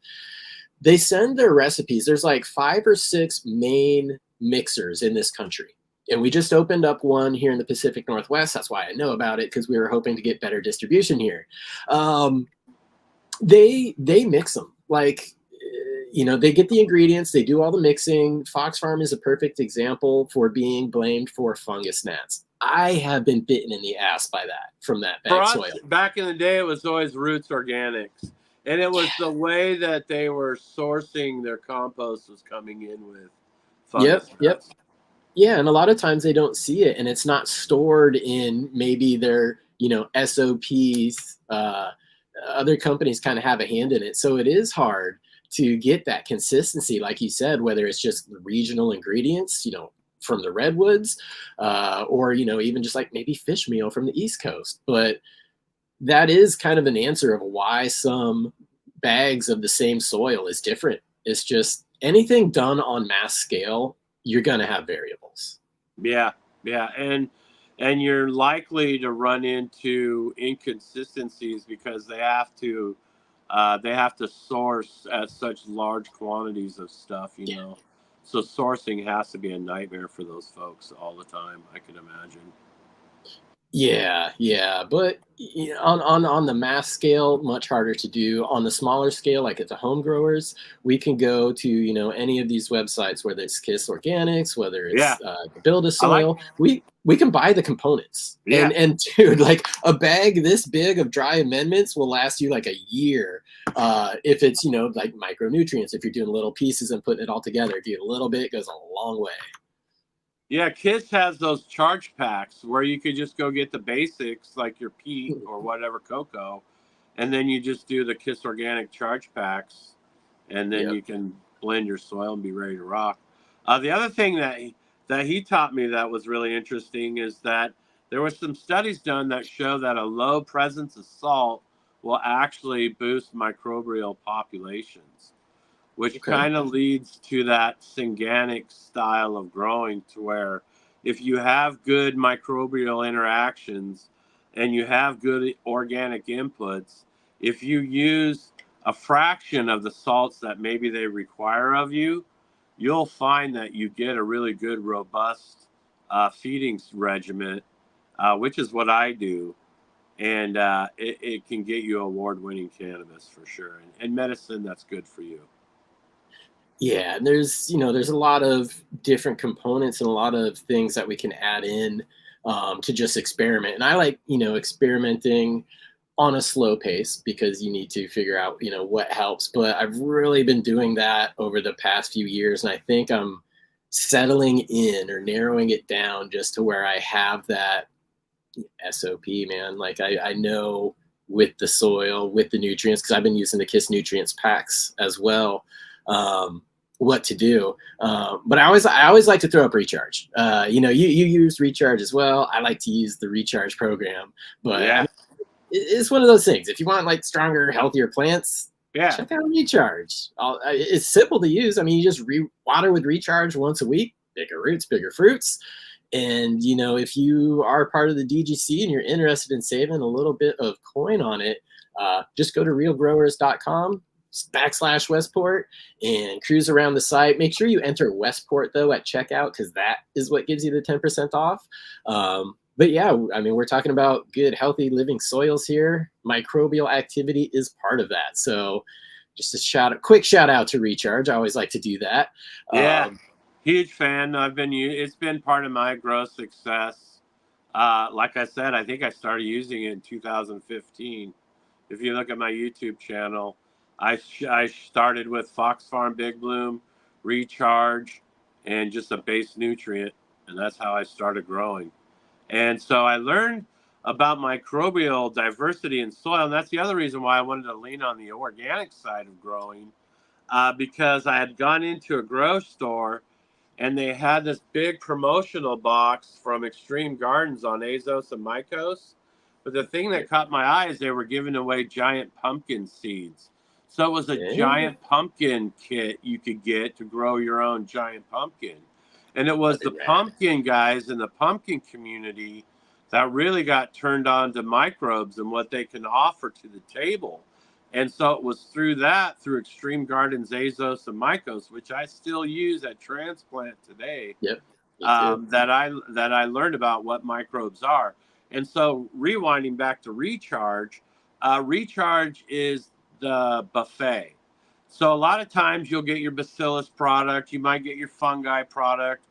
They send their recipes. There's like 5 or 6 main mixers in this country. And we just opened up one here in the Pacific Northwest. That's why I know about it, because we were hoping to get better distribution here. They mix them. Like, you know, they get the ingredients, they do all the mixing. Fox Farm is a perfect example for being blamed for fungus gnats. I have been bitten in the ass by that from that For bag us, soil. back in the day, it was always Roots Organics. And it was the way that they were sourcing their compost was coming in with fungus. Yep. Yeah, and a lot of times they don't see it, and it's not stored in maybe their, you know, SOPs. Other companies kind of have a hand in it. So it is hard to get that consistency, like you said, whether it's just the regional ingredients, you know, from the redwoods, or, you know, even just like maybe fish meal from the East Coast. But that is kind of an answer of why some bags of the same soil is different. It's just anything done on mass scale, you're going to have variables. Yeah. And you're likely to run into inconsistencies because they have to source at such large quantities of stuff, you know. So sourcing has to be a nightmare for those folks all the time, I can imagine. Yeah, but you know, on the mass scale, much harder to do. On the smaller scale, like at the home growers, we can go to, you know, any of these websites, whether it's KIS Organics, whether it's Build a Soil. We can buy the components. Yeah. And dude, like a bag this big of dry amendments will last you like a year. If it's, you know, like micronutrients, if you're doing little pieces and putting it all together, if you get a little bit, it goes a long way. Yeah, KIS has those charge packs where you could just go get the basics like your peat or whatever cocoa, and then you just do the KIS Organic charge packs, and then you can blend your soil and be ready to rock. The other thing that he taught me that was really interesting is that there were some studies done that show that a low presence of salt will actually boost microbial populations, which kind of leads to that synganic style of growing, to where if you have good microbial interactions and you have good organic inputs, if you use a fraction of the salts that maybe they require of you, you'll find that you get a really good, robust feeding regimen, which is what I do. And it can get you award-winning cannabis for sure, and medicine that's good for you. Yeah, and there's a lot of different components and a lot of things that we can add in to just experiment. And I like, you know, experimenting on a slow pace because you need to figure out, you know, what helps. But I've really been doing that over the past few years, and I think I'm settling in or narrowing it down just to where I have that SOP, man. Like I know with the soil, with the nutrients, because I've been using the KIS nutrients packs as well. What to do. But I always like to throw up recharge. You know, you use recharge as well. I like to use the recharge program, but I mean, it's one of those things. If you want like stronger, healthier plants, check out recharge. It's simple to use. I mean, you just water with recharge once a week, bigger roots, bigger fruits. And, you know, if you are part of the DGC and you're interested in saving a little bit of coin on it, just go to realgrowers.com/Westport and cruise around the site. Make sure you enter Westport though at checkout, because that is what gives you the 10% off. But yeah, I mean, we're talking about good, healthy living soils here. Microbial activity is part of that. So just a quick shout out to Recharge. I always like to do that. Huge fan. It's been part of my growth success. Like I said, I think I started using it in 2015. If you look at my YouTube channel, I started with Fox Farm Big Bloom, Recharge, and just a base nutrient, and that's how I started growing. And so I learned about microbial diversity in soil, and that's the other reason why I wanted to lean on the organic side of growing, because I had gone into a grow store and they had this big promotional box from Extreme Gardens on Azos and Mycos. But the thing that caught my eye is they were giving away giant pumpkin seeds. So it was a Yeah. giant pumpkin kit you could get to grow your own giant pumpkin. And it was the pumpkin guys in the pumpkin community that really got turned on to microbes and what they can offer to the table. And so it was through Extreme Gardens, Azos, and Mycos, which I still use at Transplant today, Yep. that I learned about what microbes are. And so rewinding back to Recharge, Recharge is the buffet. So a lot of times you'll get your bacillus product, you might get your fungi product.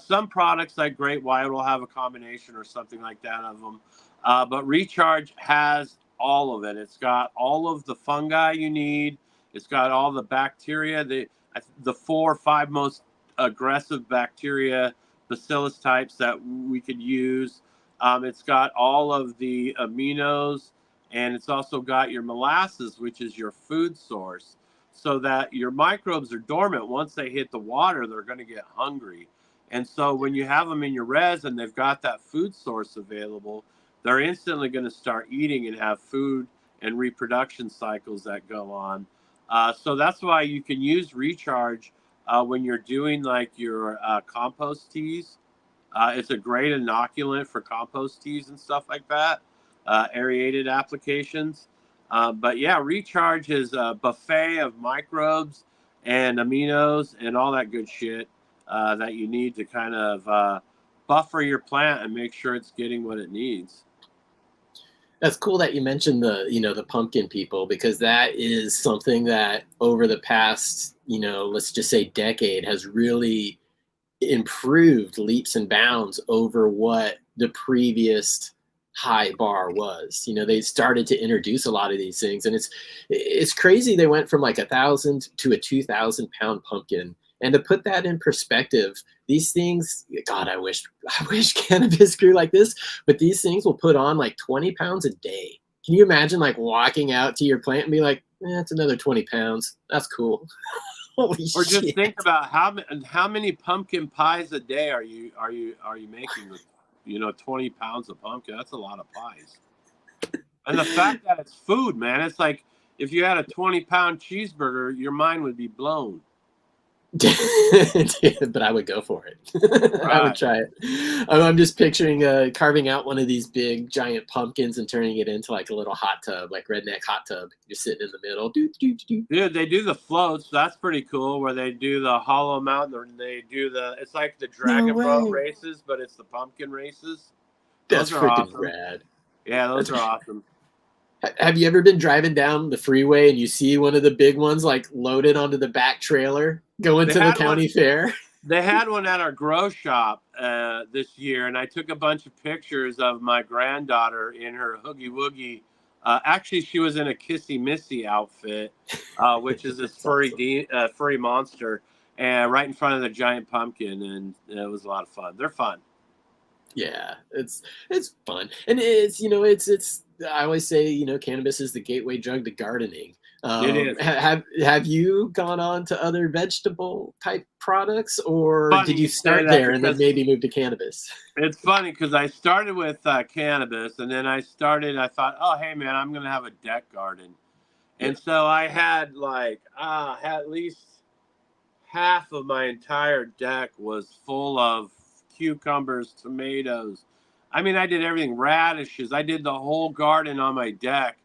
Some products like Great White will have a combination or something like that of them. But Recharge has all of it. It's got all of the fungi you need. It's got all the bacteria, the 4 or 5 most aggressive bacteria, bacillus types that we could use. It's got all of the aminos, and it's also got your molasses, which is your food source, so that your microbes are dormant. Once they hit the water, they're going to get hungry. And so when you have them in your res and they've got that food source available, they're instantly going to start eating and have food and reproduction cycles that go on. So that's why you can use Recharge when you're doing like your compost teas. It's a great inoculant for compost teas and stuff like that, aerated applications. But yeah, Recharge is a buffet of microbes and aminos and all that good shit that you need to kind of buffer your plant and make sure it's getting what it needs. That's cool that you mentioned the pumpkin people, because that is something that over the past, let's just say decade has really improved leaps and bounds over what the previous high bar was. They started to introduce a lot of these things, and it's crazy. They went from like 1,000 to a 2,000 pound pumpkin. And to put that in perspective, these things, God, I wish cannabis grew like this, but these things will put on like 20 pounds a day. Can you imagine like walking out to your plant and be like, it's another 20 pounds. That's cool. Holy Or just shit. think about how many pumpkin pies a day are you making with 20 pounds of pumpkin? That's a lot of pies. And the fact that it's food, man, it's like if you had a 20-pound cheeseburger, your mind would be blown. But I would go for it. I would try it. I'm just picturing carving out one of these big giant pumpkins and turning it into like a little hot tub, like redneck hot tub. You're sitting in the middle. Dude, they do the floats. That's pretty cool. Where they do the hollow mountain, or they do it's like the dragon boat races, but it's the pumpkin races. That's those are freaking awesome. rad. Yeah, those are awesome. Have you ever been driving down the freeway and you see one of the big ones like loaded onto the back trailer going to the county fair? They had one at our grow shop this year, and I took a bunch of pictures of my granddaughter in her Hoogie Woogie. Actually, she was in a Kissy Missy outfit, which is this furry monster, and right in front of the giant pumpkin, and it was a lot of fun. They're fun. Yeah, it's fun, and it's I always say cannabis is the gateway drug to gardening. It is. Have you gone on to other vegetable type products, or did you start there and then maybe move to cannabis? It's funny because I started with cannabis, and then I thought, oh hey man, I'm gonna have a deck garden, and so I had at least half of my entire deck was full of cucumbers, tomatoes. I mean, I did everything, radishes. I did the whole garden on my deck.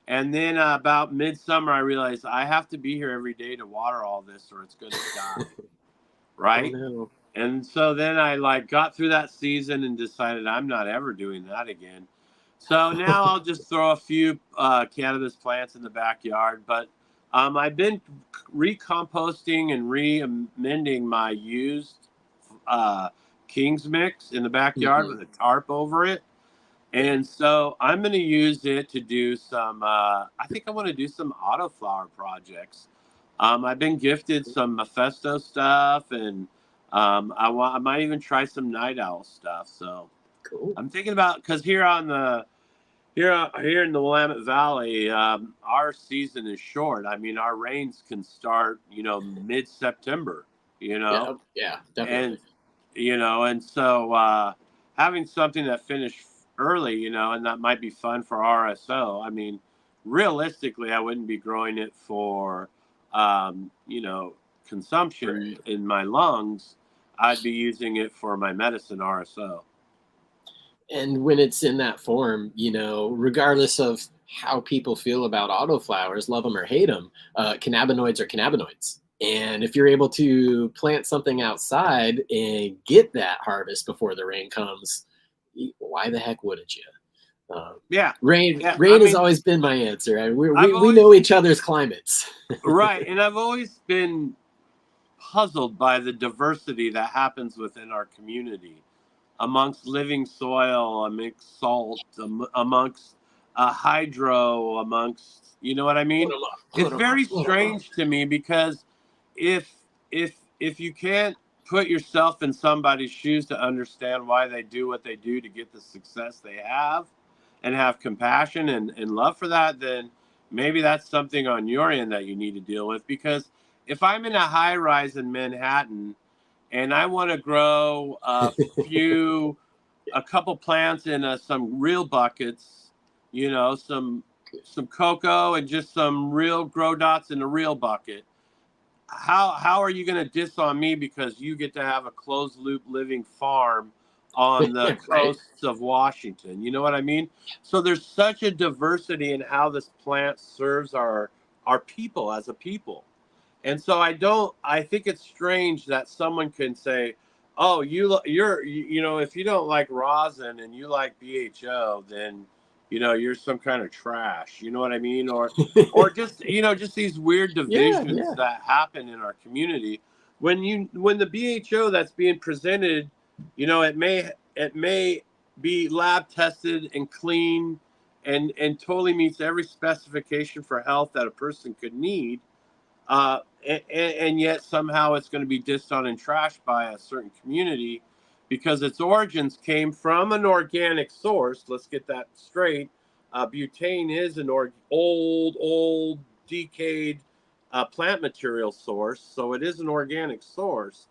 And then about midsummer, I realized I have to be here every day to water all this or it's going to die. Right? Oh, no. And so then I got through that season and decided I'm not ever doing that again. So now I'll just throw a few cannabis plants in the backyard. But I've been recomposting and re-amending my used King's Mix in the backyard with a tarp over it. And so I'm going to use it to do some, I think I want to do some autoflower projects. I've been gifted some Mephisto stuff, and I might even try some Night Owl stuff. So cool. I'm thinking about, because here Here in the Willamette Valley, our season is short. I mean, our rains can start, mid-September, Yeah, yeah, and definitely. and so having something that finished early, and that might be fun for RSO. I mean, realistically, I wouldn't be growing it for, consumption Right. in my lungs. I'd be using it for my medicine RSO. And when it's in that form, regardless of how people feel about autoflowers, love them or hate them, cannabinoids are cannabinoids. And if you're able to plant something outside and get that harvest before the rain comes, why the heck wouldn't you? Yeah, yeah. I Rain has mean, always been my answer. I've We always know each other's climates. right, and I've always been puzzled by the diversity that happens within our community, amongst living soil, amongst salt, amongst hydro, amongst, you know what I Put mean? 'em up, It's put 'em up, very put 'em up. strange to me because if if you can't put yourself in somebody's shoes to understand why they do what they do to get the success they have, and have compassion and love for that, then maybe that's something on your end that you need to deal with. Because if I'm in a high rise in Manhattan and I want to grow a couple plants in some real buckets, some cocoa and just some real grow dots in a real bucket. How are you going to diss on me because you get to have a closed loop living farm on the Right? coasts of Washington? You know what I mean? So there's such a diversity in how this plant serves our people as a people. And so I think it's strange that someone can say, "Oh, if you don't like rosin and you like BHO, then you're some kind of trash." You know what I mean? Or just just these weird Yeah, divisions yeah. that happen in our community when the BHO that's being presented, it may be lab tested and clean and totally meets every specification for health that a person could need, and yet somehow it's going to be dissed on and trashed by a certain community because its origins came from an organic source. Let's get that straight. Butane is an old, decayed plant material source, so it is an organic source,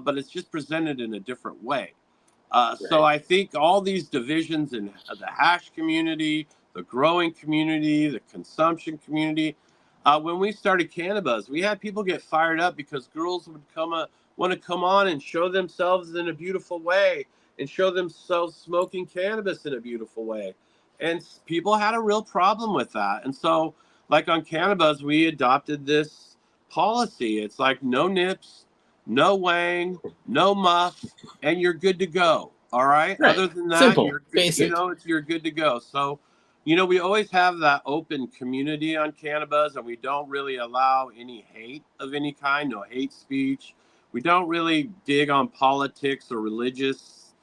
but it's just presented in a different way. So Right. I think all these divisions in the hash community, the growing community, the consumption community. When we started Cannabuzz, we had people get fired up because girls would want to come on and show themselves in a beautiful way and show themselves smoking cannabis in a beautiful way. And people had a real problem with that. And so, like on Cannabuzz, we adopted this policy. It's like no nips, no wang, no muff, and you're good to go. All right. Right. Other than that, Simple, basic. you're good to go. So, we always have that open community on Cannabis, and we don't really allow any hate of any kind, no hate speech. We don't really dig on politics or religious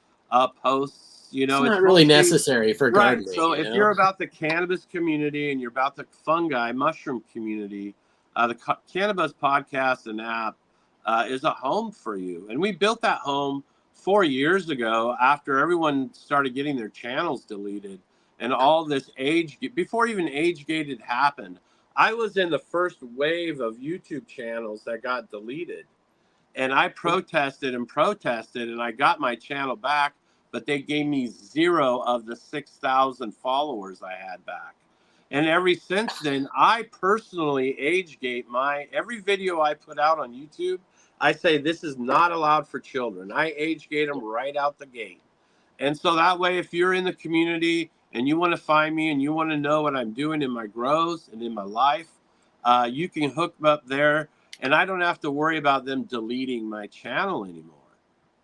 posts. It's It's not really mostly necessary for right. gardening, So you if know? you're about the cannabis community and you're about the fungi mushroom community, the Cannabis podcast and app is a home for you. And we built that home 4 years ago after everyone started getting their channels deleted and all this before even age gated happened. I was in the first wave of YouTube channels that got deleted, and I protested and protested, and I got my channel back, but they gave me 0 of the 6,000 followers I had back. And ever since then, I personally age gate every video I put out on YouTube. I say this is not allowed for children. I age gate them right out the gate. And so that way, if you're in the community and you want to find me and you want to know what I'm doing in my grows and in my life, you can hook up there, and I don't have to worry about them deleting my channel anymore.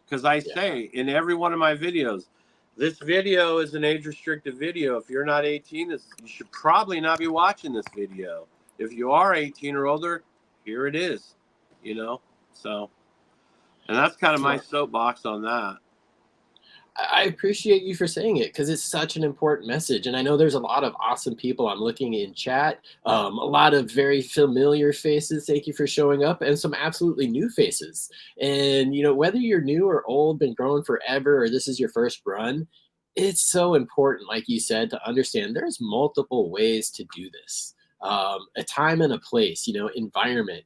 Because I Yeah. say in every one of my videos, this video is an age restricted video. If you're not 18, you should probably not be watching this video. If you are 18 or older, here it is, you know? So, and that's kind of my Well, soapbox on that. I appreciate you for saying it because it's such an important message. And I know there's a lot of awesome people I'm looking in chat, a lot of very familiar faces. Thank you for showing up, and some absolutely new faces. And, whether you're new or old, been growing forever, or this is your first run, it's so important, like you said, to understand there's multiple ways to do this. A time and a place, environment.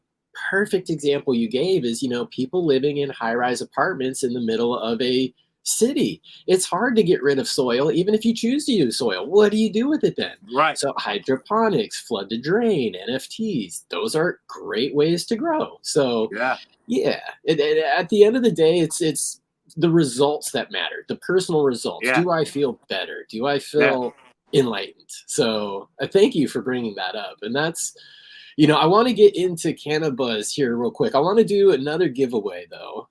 Perfect example you gave is, people living in high-rise apartments in the middle of a city. It's hard to get rid of soil, even if you choose to use soil. What do you do with it then? Right. So hydroponics, flood to drain, NFTs, those are great ways to grow. So Yeah. at the end of the day, it's the results that matter, the personal results. Yeah. Do I feel better? Do I Yeah. feel enlightened? So thank you for bringing that up. And that's, I want to get into Cannabuzz here real quick. I want to do another giveaway though.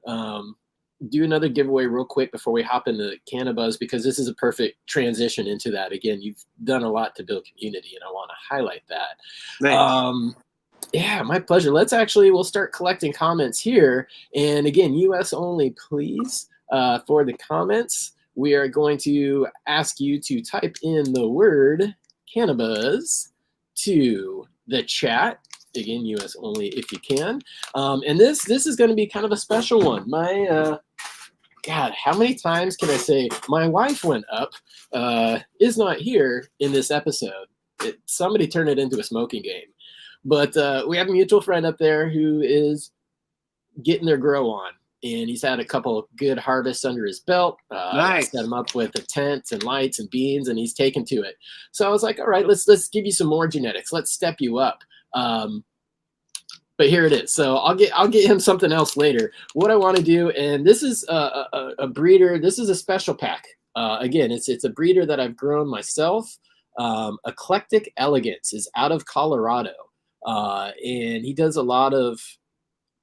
Do another giveaway real quick before we hop into Cannabuzz, because this is a perfect transition into that. Again, you've done a lot to build community, and I want to highlight that. Thanks. Yeah, my pleasure. We'll start collecting comments here. And again, US only, please, for the comments. We are going to ask you to type in the word Cannabuzz to the chat. Again, US only if you can. And this is going to be kind of a special one. My God, how many times can I say my wife went up is not here in this episode? Somebody turned it into a smoking game. But we have a mutual friend up there who is getting their grow on, and he's had a couple of good harvests under his belt. Nice. Set him up with the tents and lights and beans, and he's taken to it. So I was like, all right, let's give you some more genetics. Let's step you up. But here it is. So I'll get him something else later. What I want to do, and this is a breeder. This is a special pack. Again, it's a breeder that I've grown myself. Eclectic Elegance is out of Colorado. And he does a lot of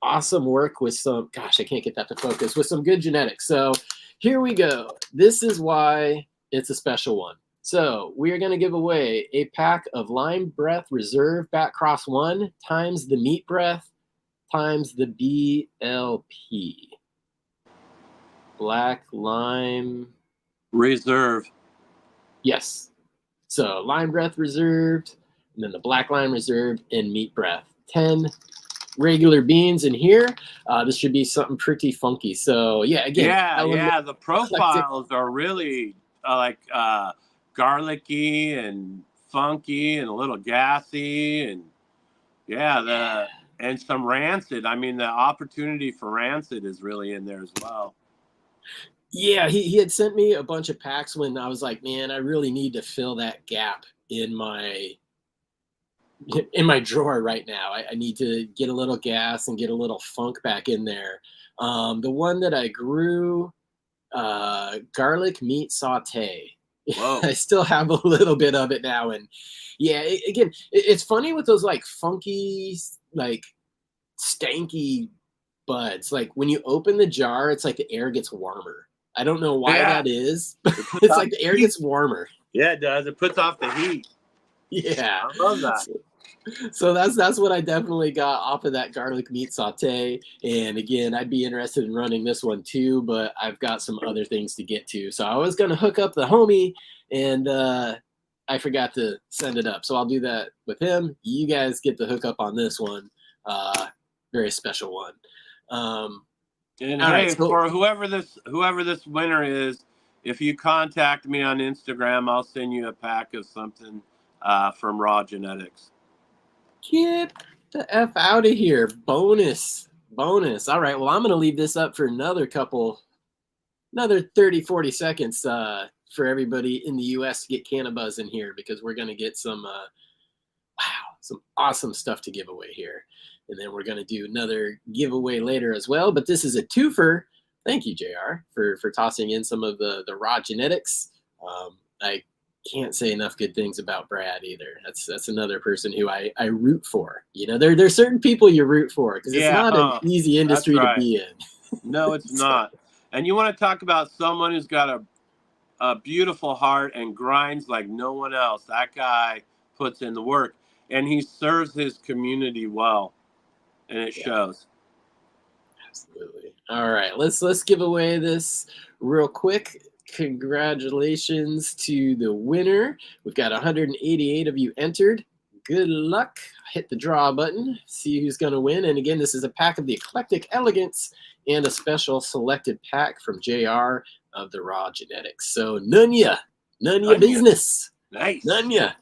awesome work with some, gosh, I can't get that to focus, with some good genetics. So here we go. This is why it's a special one. So we are going to give away a pack of Lime Breath Reserve Back Cross 1 times the Meat Breath times the BLP. Black Lime Reserve. Yes. So Lime Breath Reserved, and then the Black Lime Reserved and Meat Breath. 10 regular beans in here. This should be something pretty funky. So yeah, again. Yeah. The profiles are really garlicky and funky and a little gassy, and and some rancid. I mean, the opportunity for rancid is really in there as well. Yeah, he had sent me a bunch of packs when I was like, man, I really need to fill that gap in my drawer right now. I need to get a little gas and get a little funk back in there. The one that I grew, garlic meat saute. Whoa. I still have a little bit of it now. And yeah, it's funny with those like funky, like stanky buds. Like when you open the jar, it's like the air gets warmer. I don't know why that is, but it's like the air gets warmer. Yeah, it does. It puts off the heat. Yeah. I love that. So that's what I definitely got off of that garlic meat saute. And again, I'd be interested in running this one too, but I've got some other things to get to. So I was going to hook up the homie, and I forgot to send it up. So I'll do that with him. You guys get the hook up on this one. Very special one. And all hey, right, so, for whoever this winner is, if you contact me on Instagram, I'll send you a pack of something from Raw Genetics. get the F out of here. Bonus. All right. Well, I'm going to leave this up for another 30, 40 seconds for everybody in the U.S. to get Cannabuzz in here, because we're going to get some awesome stuff to give away here. And then we're going to do another giveaway later as well. But this is a twofer. Thank you, JR, for tossing in some of the Raw Genetics. I can't say enough good things about Brad either. That's another person who I root for. There's certain people you root for, because it's not an easy industry to be in. No, it's not. And you want to talk about someone who's got a beautiful heart and grinds like no one else. That guy puts in the work, and he serves his community well, and it shows. Absolutely. All right, let's give away this real quick. Congratulations to the winner. We've got 188 of you entered. Good luck. Hit the draw button, see who's going to win. And again, this is a pack of the Eclectic Elegance and a special selected pack from JR of the raw genetics. So Nunya Nunya. business. Nice. Nunya.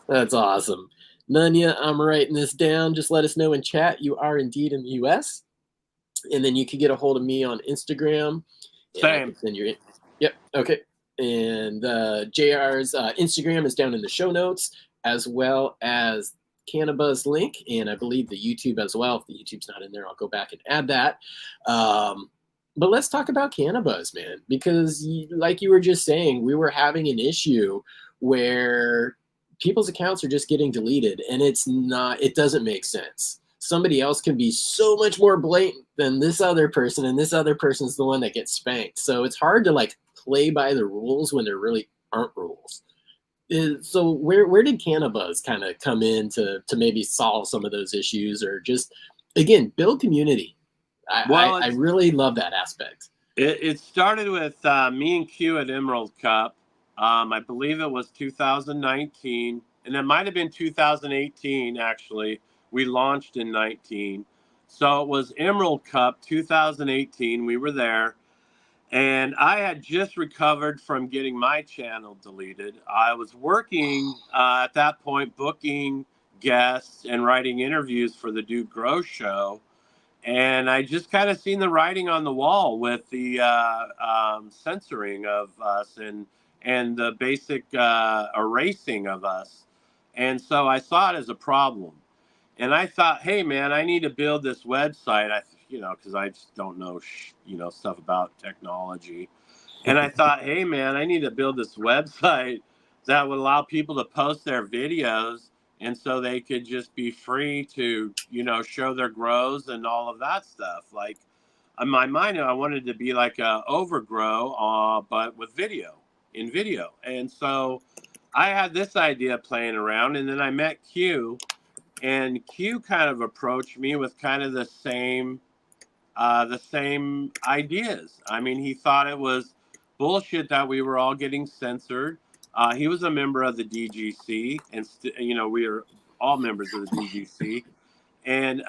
That's awesome. Nunya, I'm writing this down. Just let us know in chat you are indeed in the US. And then you can get a hold of me on Instagram. Same. Yep. Okay. And JR's Instagram is down in the show notes, as well as Cannabuzz link, and I believe the YouTube as well. If the YouTube's not in there, I'll go back and add that. But let's talk about Cannabuzz, man, because like you were just saying, we were having an issue where people's accounts are just getting deleted, and it doesn't make sense. Somebody else can be so much more blatant than this other person, and this other person's the one that gets spanked. So it's hard to like play by the rules when there really aren't rules. So where did Cannabuzz kind of come in to maybe solve some of those issues, or just again build community? I really love that aspect. It started with me and Q at Emerald Cup. I believe it was 2019, and it might have been 2018 actually. We launched in 19. So it was Emerald Cup 2018. We were there. And I had just recovered from getting my channel deleted. I was working at that point, booking guests and writing interviews for the Dude Grow show. And I just kind of seen the writing on the wall with the censoring of us and the basic erasing of us. And so I saw it as a problem. And I thought, hey, man, I need to build this website. Because I just don't know, stuff about technology. And I thought, hey, man, I need to build this website that would allow people to post their videos. And so they could just be free to, show their grows and all of that stuff. Like in my mind, I wanted to be like a Overgrow, but with in video. And so I had this idea playing around, and then I met Q, and Q kind of approached me with kind of the same ideas. I mean, he thought it was bullshit that we were all getting censored. He was a member of the DGC, and we are all members of the DGC, and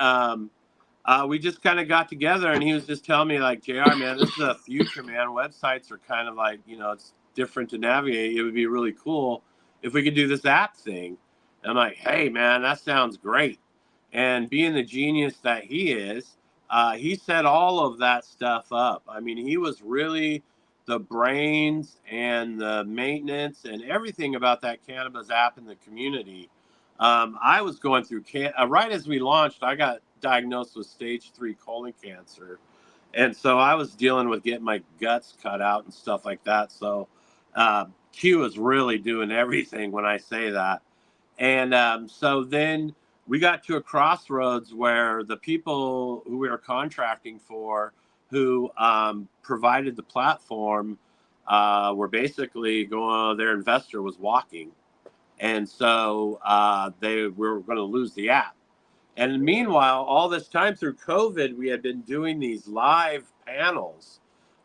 we just kind of got together, and he was just telling me like, JR, man, this is the future, man. Websites are kind of like, it's different to navigate. It would be really cool if we could do this app thing. And I'm like, hey, man, that sounds great. And being the genius that he is, he set all of that stuff up. I mean, he was really the brains and the maintenance and everything about that Cannabuzz app in the community. I was going through, right as we launched, I got diagnosed with stage 3 colon cancer. And so I was dealing with getting my guts cut out and stuff like that. So Q is really doing everything when I say that. And so then we got to a crossroads where the people who we were contracting for, who provided the platform, were basically their investor was walking. And so they were going to lose the app. And meanwhile, all this time through COVID, we had been doing these live panels,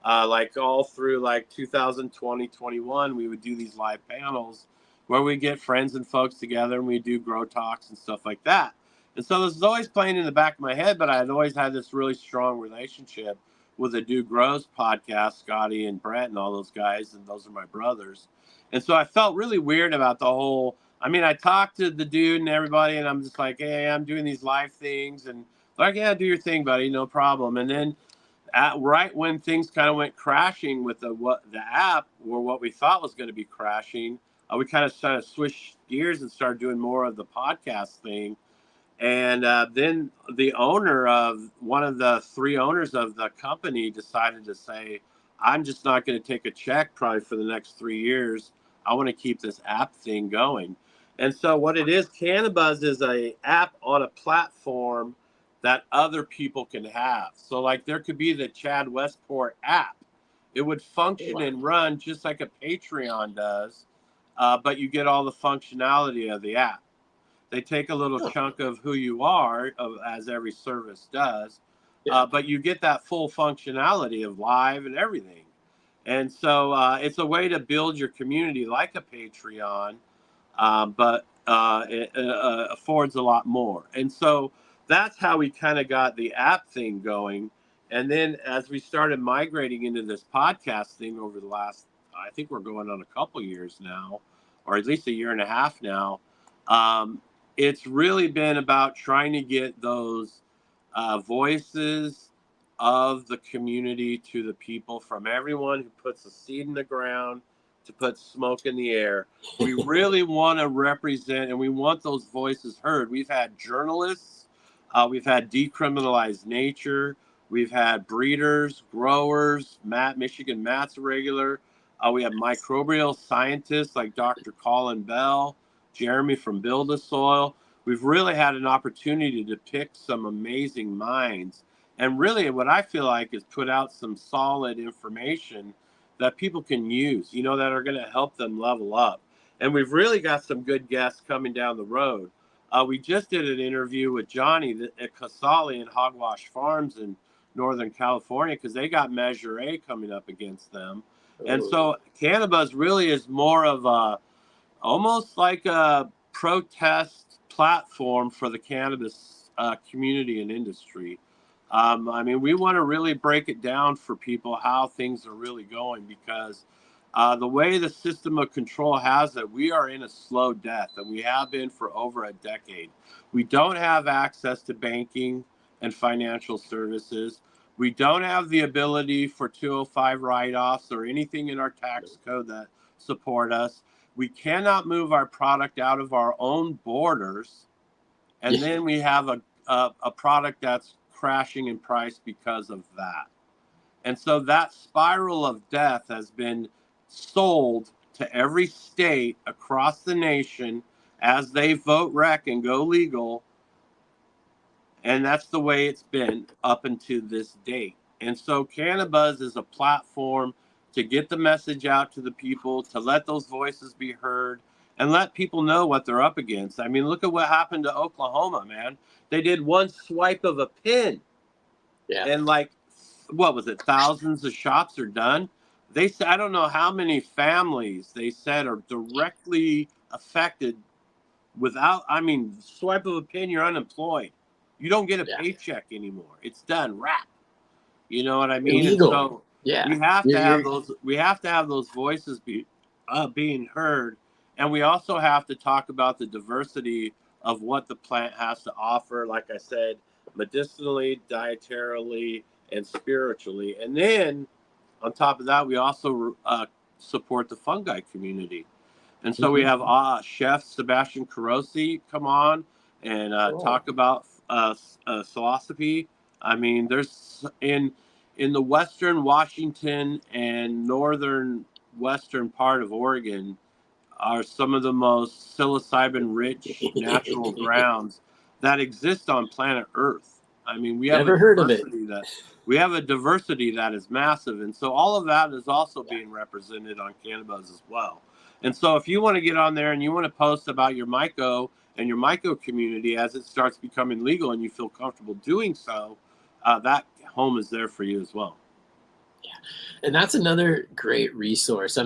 like all through like 2020, 21, we would do these live panels where we get friends and folks together and we do grow talks and stuff like that. And so this is always playing in the back of my head, but I had always had this really strong relationship with the Dude Grows podcast, Scotty and Brett and all those guys, and those are my brothers. And so I felt really weird about the whole, I talked to the dude and everybody, and I'm just like, hey, I'm doing these live things. And like, yeah, do your thing, buddy, no problem. And then right when things kind of went crashing with the app, or what we thought was going to be crashing, we kind of switched gears and started doing more of the podcast thing. And then one of the 3 owners of the company decided to say, I'm just not going to take a check probably for the next 3 years. I want to keep this app thing going. And so what it is, Cannabuzz is a app on a platform that other people can have. So like there could be the Chad Westport app. It would function and run just like a Patreon does. But you get all the functionality of the app. They take a little chunk of who you are, as every service does, but you get that full functionality of live and everything. And so it's a way to build your community like a Patreon, but it affords a lot more. And so that's how we kind of got the app thing going. And then as we started migrating into this podcast thing over the last, I think we're going on a couple years now, or at least a year and a half now, it's really been about trying to get those voices of the community to the people, from everyone who puts a seed in the ground to put smoke in the air. We really want to represent, and we want those voices heard. We've had journalists, we've had Decriminalized Nature, we've had breeders, growers. Michigan Matt's a regular. We have microbial scientists like Dr. Colin Bell, Jeremy from Build a Soil. We've really had an opportunity to pick some amazing minds, and really what I feel like is put out some solid information that people can use, that are going to help them level up. And we've really got some good guests coming down the road. We just did an interview with Johnny at Casale and Hogwash Farms in Northern California, because they got Measure A coming up against them. And so Cannabuzz really is more of almost like a protest platform for the cannabis community and industry. We want to really break it down for people how things are really going, because the way the system of control has it, we are in a slow death, and we have been for over a decade. We don't have access to banking and financial services. We don't have the ability for 205 write-offs or anything in our tax code that support us. We cannot move our product out of our own borders. And then we have a product that's crashing in price because of that. And so that spiral of death has been sold to every state across the nation as they vote rec and go legal. And that's the way it's been up until this date. And so Cannabuzz is a platform to get the message out to the people, to let those voices be heard, and let people know what they're up against. Look at what happened to Oklahoma, man. They did one swipe of a pen. Yeah. And what was it? Thousands of shops are done. They said, I don't know how many families they said are directly affected without, swipe of a pen, you're unemployed. You don't get a paycheck anymore. It's done. Wrap. You know what I mean? Illegal. And so we have to have those. We have to have those voices being heard, and we also have to talk about the diversity of what the plant has to offer. Like I said, medicinally, dietarily, and spiritually. And then on top of that, we also support the fungi community. And so we have Chef Sebastian Carosi come on and talk about philosophy. There's in the western Washington and northern western part of Oregon are some of the most psilocybin-rich natural grounds that exist on planet Earth. We have we have a diversity that is massive, and so all of that is also being represented on Cannabuzz as well. And so if you want to get on there and you want to post about your myco and your myco community as it starts becoming legal and you feel comfortable doing so, that home is there for you as well. Yeah. And that's another great resource.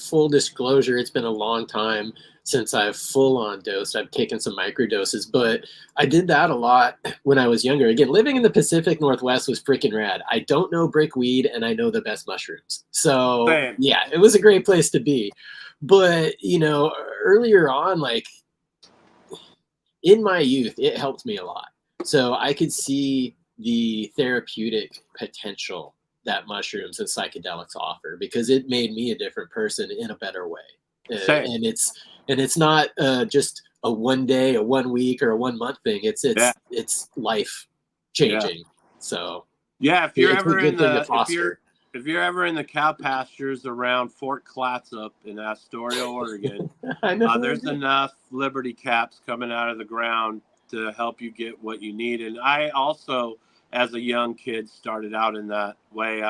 Full disclosure, it's been a long time since I've full on dosed. I've taken some microdoses, but I did that a lot when I was younger. Again, living in the Pacific Northwest was freaking rad. I don't know brick weed, and I know the best mushrooms. So yeah, it was a great place to be. But, earlier on, in my youth, it helped me a lot. So I could see the therapeutic potential that mushrooms and psychedelics offer, because it made me a different person in a better way. And it's not just a 1 day, a 1 week, or a 1 month thing. It's life changing. Yeah. So if you're ever in the cow pastures around Fort Clatsop in Astoria, Oregon, there's enough Liberty caps coming out of the ground to help you get what you need. And I also, as a young kid, started out in that way.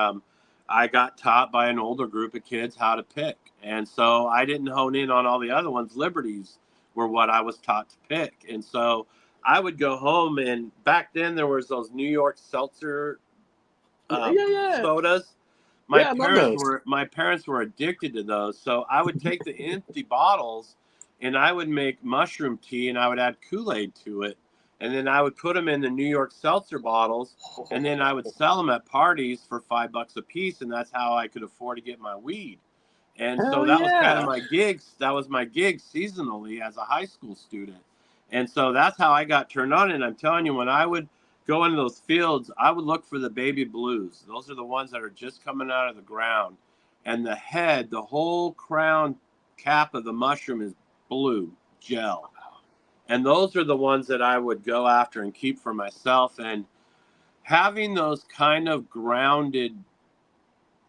I got taught by an older group of kids how to pick. And so I didn't hone in on all the other ones. Liberties were what I was taught to pick. And so I would go home, and back then there was those New York seltzer sodas. My parents were addicted to those. So I would take the empty bottles and I would make mushroom tea, and I would add Kool-Aid to it. and then I would put them in the New York seltzer bottles, and then I would sell them at parties for $5 a piece, and that's how I could afford to get my weed. And so Hell that was kind of yeah. my gigs. That was my gig seasonally as a high school student. And so that's how I got turned on. And I'm telling you, when I would go into those fields, I would look for the baby blues. Those are the ones that are just coming out of the ground. And the head, the whole crown cap of the mushroom is blue gel. And those are the ones that I would go after and keep for myself. And having those kind of grounded,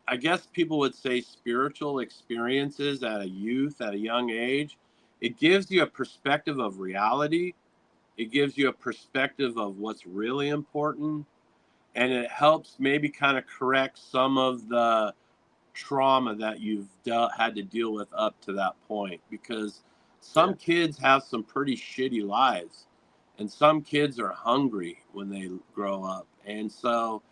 I guess people would say, spiritual experiences at a young age, it gives you a perspective of reality. It gives you a perspective of what's really important. And it helps maybe kind of correct some of the trauma that you've had to deal with up to that point. Because some kids have some pretty shitty lives. And some kids are hungry when they grow up. And so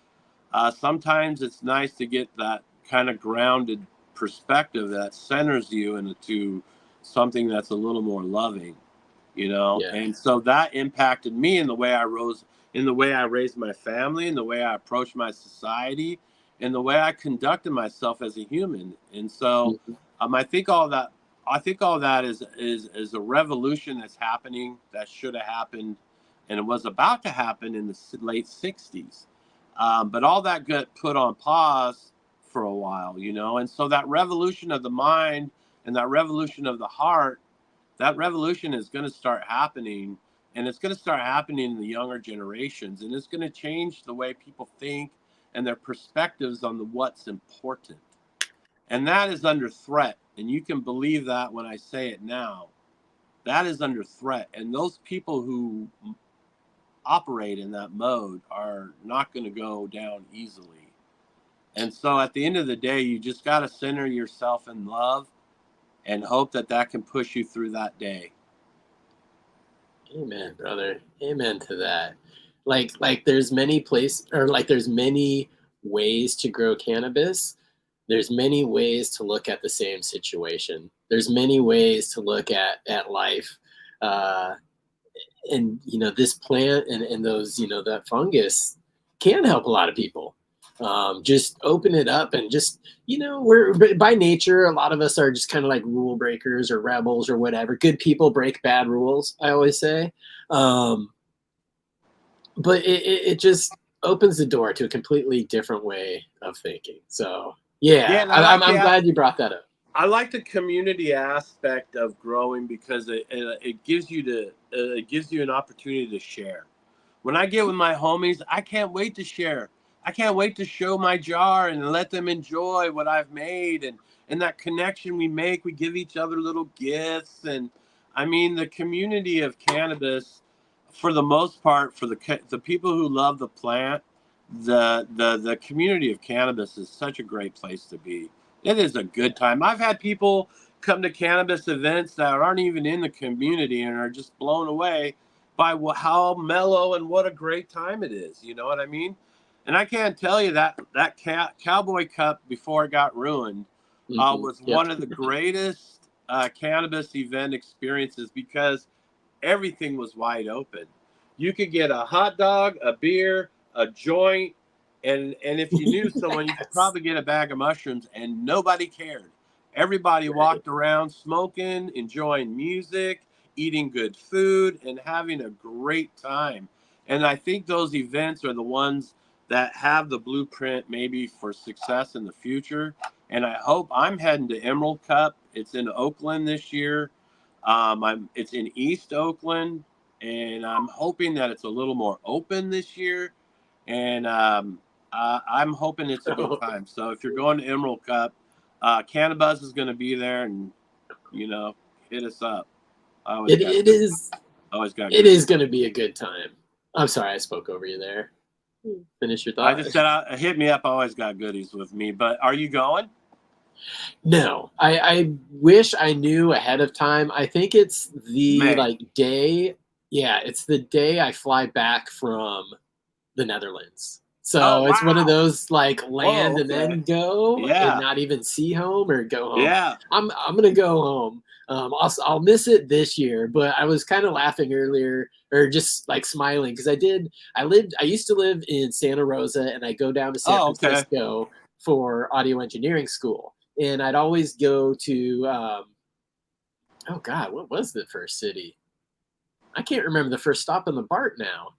sometimes it's nice to get that kind of grounded perspective that centers you into something that's a little more loving, you know. Yeah. And so that impacted me in the way I raised my family, in the way I approached my society, in the way I conducted myself as a human. And so I think all that is a revolution that's happening, that should have happened, and it was about to happen in the late 60s. But all that got put on pause for a while, you know. And so that revolution of the mind and that revolution of the heart, that revolution is going to start happening, and it's going to start happening in the younger generations, and it's going to change the way people think and their perspectives on what's important. And that is under threat. And you can believe that when I say it now. That is under threat. And those people who operate in that mode are not going to go down easily. And so at the end of the day, you just got to center yourself in love and hope that that can push you through that day. Amen, brother. Amen to that. Like there's many there's many ways to grow cannabis. There's many ways to look at the same situation. There's many ways to look at life. And, you know, this plant and those, you know, that fungus can help a lot of people. Just open it up and just, you know, we're by nature, a lot of us are just kind of like rule breakers or rebels or whatever. Good people break bad rules, I always say. But it just opens the door to a completely different way of thinking. So, yeah, I'm glad you brought that up. I like the community aspect of growing because it gives you an opportunity to share. When I get with my homies, I can't wait to share. I can't wait to show my jar and let them enjoy what I've made, and that connection we make. We give each other little gifts, and I mean the community of cannabis, for the most part, for the people who love the plant, the community of cannabis is such a great place to be. It is a good time. I've had people come to cannabis events that aren't even in the community and are just blown away by how mellow and what a great time it is. You know what I mean? And I can't tell you that Cowboy Cup, before it got ruined, was one of the greatest cannabis event experiences because everything was wide open. You could get a hot dog, a beer, a joint, and if you knew someone, you could probably get a bag of mushrooms, and nobody cared. Everybody walked around smoking, enjoying music, eating good food, and having a great time. And I think those events are the ones that have the blueprint maybe for success in the future. And I hope I'm heading to Emerald Cup. It's in Oakland this year. It's in East Oakland, and I'm hoping that it's a little more open this year. And I'm hoping it's a good time. So if you're going to Emerald Cup, Cannabuzz is going to be there, and you know, hit us up. It is going to be a good time. I'm sorry, I spoke over you there. Finish your thought. I just said, hit me up. I always got goodies with me. But are you going? No, I wish I knew ahead of time. I think it's the day. Yeah, it's the day I fly back from the Netherlands. So it's one of those land and then go and not even see home or go home. Yeah. I'm going to go home. I'll miss it this year, but I was kind of laughing earlier, or just like smiling, because I used to live in Santa Rosa, and I go down to San Oh, okay. Francisco for audio engineering school, and I'd always go to oh God, what was the first city? I can't remember the first stop on the BART now.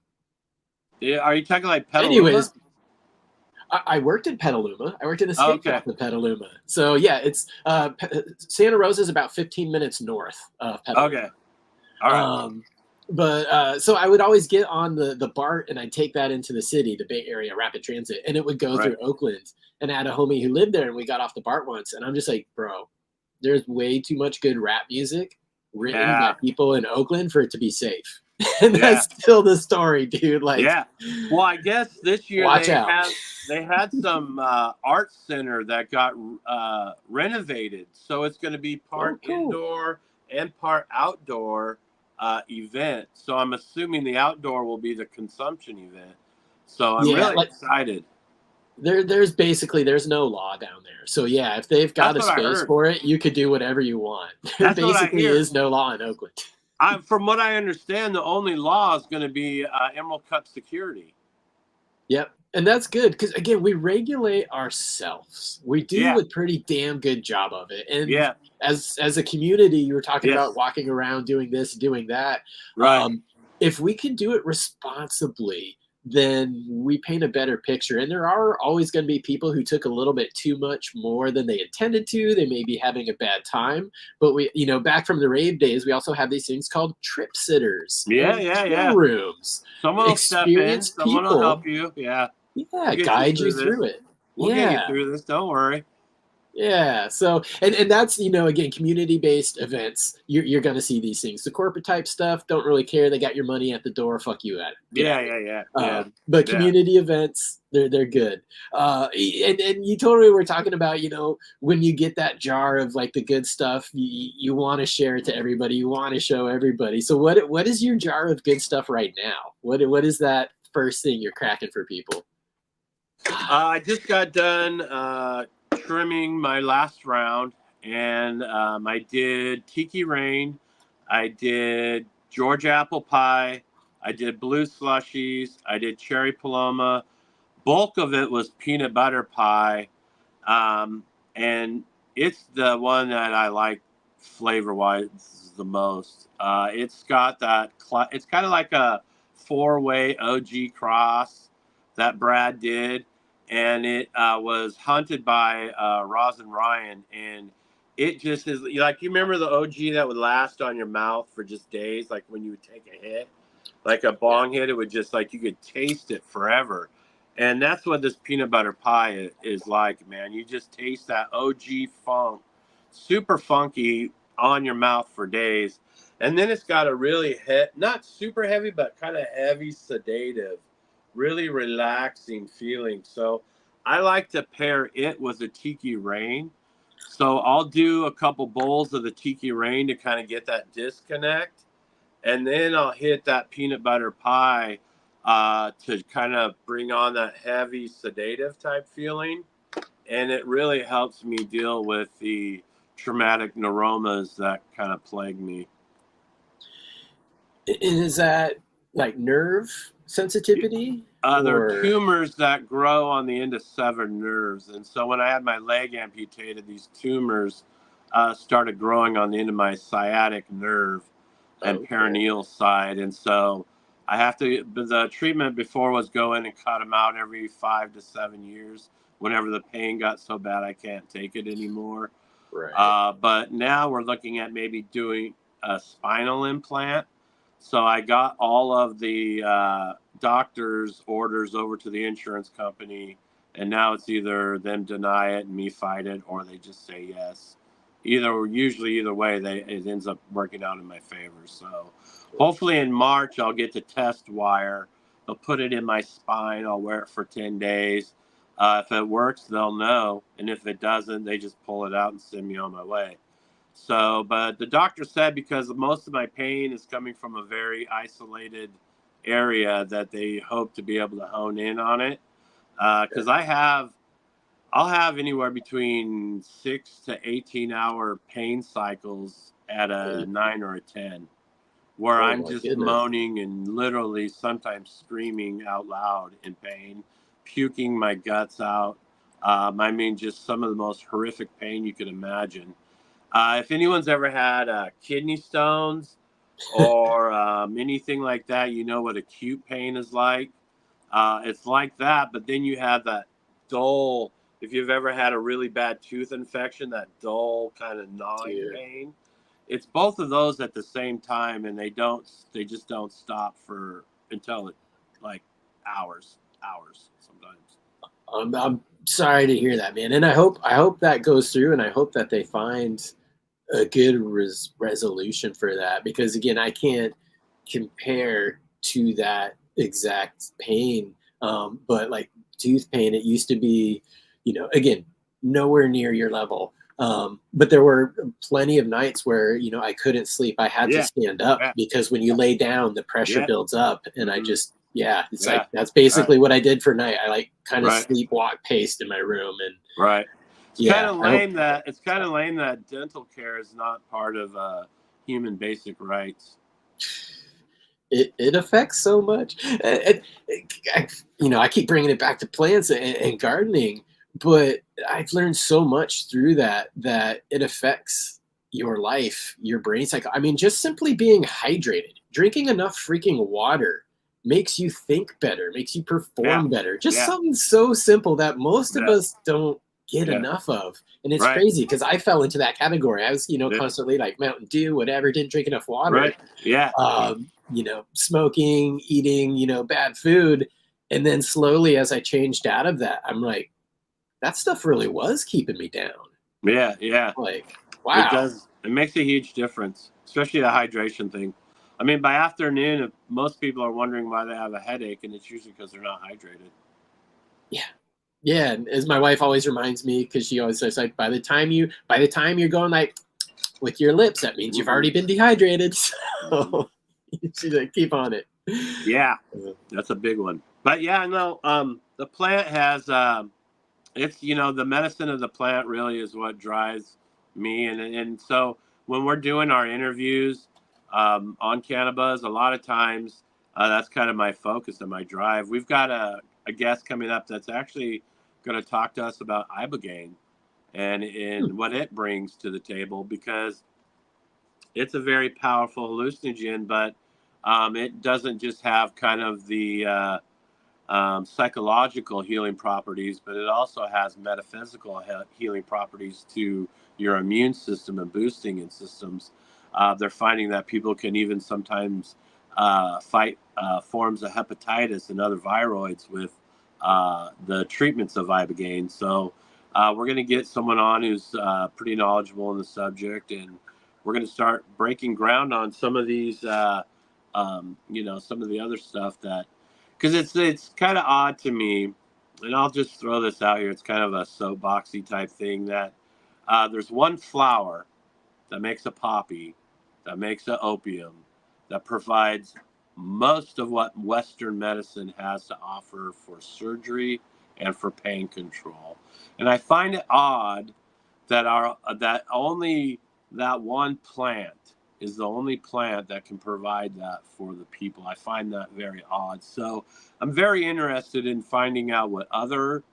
Yeah, are you talking like Petaluma? Anyways, I worked in Petaluma. I worked in a skate Okay. shop in Petaluma. So yeah, it's Santa Rosa is about 15 minutes north of Petaluma. Okay. All right. So I would always get on the BART, and I'd take that into the city, the Bay Area Rapid Transit, and it would go through Oakland. And I had a homie who lived there, and we got off the BART once, and I'm just like, bro, there's way too much good rap music written by people in Oakland for it to be safe. And that's still the story, dude. Like, yeah. Well, I guess this year watch out. they had some art center that got renovated, so it's going to be part indoor and part outdoor event. So I'm assuming the outdoor will be the consumption event. So I'm really excited. There's no law down there. So yeah, if they've got a space for it, you could do whatever you want. There basically is no law in Oakland. From what I understand, the only law is going to be Emerald Cut security. Yep. And that's good because, again, we regulate ourselves. We do a pretty damn good job of it. And as a community, you were talking about walking around doing this, doing that. Right. If we can do it responsibly, then we paint a better picture. And there are always going to be people who took a little bit too much more than they intended to. They may be having a bad time. But we, back from the rave days, we also have these things called trip sitters. Yeah. Rooms. Someone will step in. Someone will help you. Yeah. Yeah, guide you through it. We'll get you through this. Don't worry. Yeah. So, and that's, again, community-based events. You're going to see these things. The corporate type stuff, don't really care. They got your money at the door. Fuck you at it. Yeah. But community events, they're good. And you totally were talking about, when you get that jar of like the good stuff, you want to share it to everybody. You want to show everybody. So what is your jar of good stuff right now? What is that first thing you're cracking for people? I just got done trimming my last round, and I did Tiki Rain, I did Georgia apple pie, I did blue slushies, I did cherry paloma. Bulk of it was peanut butter pie, and it's the one that I like flavor-wise the most. It's got that. It's kind of like a 4-way OG cross that Brad did. And it was hunted by Roz and Ryan, and it just is like, you remember the OG that would last on your mouth for just days, like when you would take a hit, like a bong hit, it would just like you could taste it forever. And that's what this peanut butter pie is like, man. You just taste that OG funk, super funky on your mouth for days. And then it's got a really not super heavy, but kind of heavy sedative, really relaxing feeling. So I like to pair it with a Tiki Rain. So I'll do a couple bowls of the Tiki Rain to kind of get that disconnect. And then I'll hit that peanut butter pie to kind of bring on that heavy sedative type feeling. And it really helps me deal with the traumatic neuromas that kind of plague me. And is that like nerve sensitivity? They're tumors that grow on the end of severed nerves. And so when I had my leg amputated, these tumors started growing on the end of my sciatic nerve and perineal side. And so the treatment before was go in and cut them out every 5 to 7 years whenever the pain got so bad I can't take it anymore. Right. But now we're looking at maybe doing a spinal implant. So I got all of the doctor's orders over to the insurance company, and now it's either them deny it and me fight it, or they just say yes. Usually either way, it ends up working out in my favor. So hopefully in March I'll get the test wire. They'll put it in my spine. I'll wear it for 10 days. If it works, they'll know, and if it doesn't, they just pull it out and send me on my way. So, but the doctor said because most of my pain is coming from a very isolated area that they hope to be able to hone in on it. Because I'll have anywhere between 6 to 18 hour pain cycles at a 9 or a 10, where Oh I'm my just goodness. moaning and literally sometimes screaming out loud in pain, puking my guts out. I mean, just some of the most horrific pain you could imagine. If anyone's ever had kidney stones or anything like that, you know what acute pain is like. It's like that, but then you have that dull, if you've ever had a really bad tooth infection, that dull kind of gnawing Dear. pain. It's both of those at the same time, and they just don't stop for until it, like, hours sometimes. I'm sorry to hear that, man. And I hope that goes through, and I hope that they find a good resolution for that, because again, I can't compare to that exact pain. But like tooth pain, it used to be, again, nowhere near your level. But there were plenty of nights where, I couldn't sleep. I had to Yeah, stand up yeah, because when you lay down, the pressure yeah, builds up. And I mhm, just, yeah, it's yeah, like, that's right, basically what I did for night. I like kind of right, sleepwalk paced in my room. And right. yeah, I hope. It's kind of lame that dental care is not part of human basic rights. It affects so much. I keep bringing it back to plants and gardening, but I've learned so much through that it affects your life, your brain cycle. I mean, just simply being hydrated, drinking enough freaking water makes you think better, makes you Yeah, perform better. Just yeah, something so simple that most of yeah, us don't get yeah, enough of. And it's right, crazy because I fell into that category. I was, yeah, constantly like Mountain Dew, whatever, didn't drink enough water, right, yeah, smoking, eating, bad food. And then slowly, as I changed out of that, I'm like, that stuff really was keeping me down. yeah, yeah. Like, It wow. does. It makes a huge difference, especially the hydration thing. I mean, by afternoon, if most people are wondering why they have a headache, and it's usually because they're not hydrated. Yeah. Yeah. And as my wife always reminds me, because she always says, like, by the time you're going like with your lips, that means you've already been dehydrated. So she's like, keep on it. Yeah, that's a big one. But yeah, no, the plant has it's the medicine of the plant really is what drives me, and so when we're doing our interviews on Cannabuzz, a lot of times that's kind of my focus and my drive. We've got a guest coming up that's actually going to talk to us about ibogaine and what it brings to the table, because it's a very powerful hallucinogen, but it doesn't just have kind of the psychological healing properties, but it also has metaphysical healing properties to your immune system and boosting in systems. They're finding that people can even sometimes fight forms of hepatitis and other viroids with the treatments of ibogaine. So we're going to get someone on who's pretty knowledgeable in the subject, and we're going to start breaking ground on some of these, some of the other stuff that, because it's kind of odd to me, and I'll just throw this out here. It's kind of a soapboxy type thing that there's one flower that makes a poppy, that makes an opium, that provides most of what Western medicine has to offer for surgery and for pain control. And I find it odd that only that one plant is the only plant that can provide that for the people. I find that very odd. So I'm very interested in finding out what other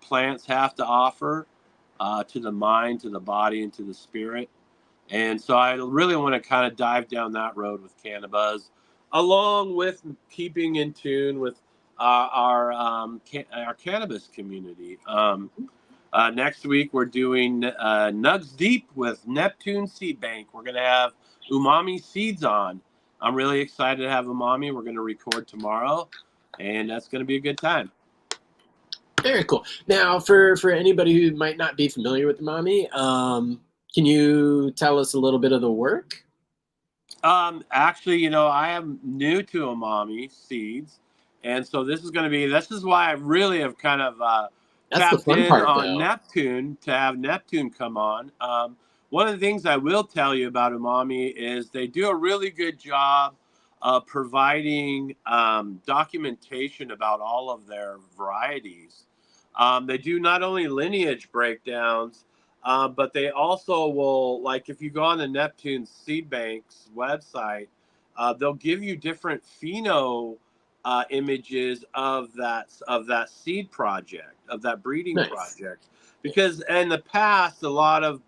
plants have to offer to the mind, to the body, and to the spirit. And so I really want to kind of dive down that road with Cannabuzz, along with keeping in tune with our cannabis community. Next week, we're doing Nugs Deep with Neptune Seed Bank. We're going to have Umami Seeds on. I'm really excited to have Umami. We're going to record tomorrow, and that's going to be a good time. Very cool. Now, for anybody who might not be familiar with Umami, can you tell us a little bit of the work? Actually, I am new to Umami Seeds, and so this is why I really have kind of That's the tapped fun in part, on though. Neptune to have Neptune come on. One of the things I will tell you about Umami is they do a really good job of providing documentation about all of their varieties. They do not only lineage breakdowns, But they also will, like if you go on the Neptune Seed Bank's website, they'll give you different pheno images of that seed project, of that breeding Nice. project, because in the past a lot of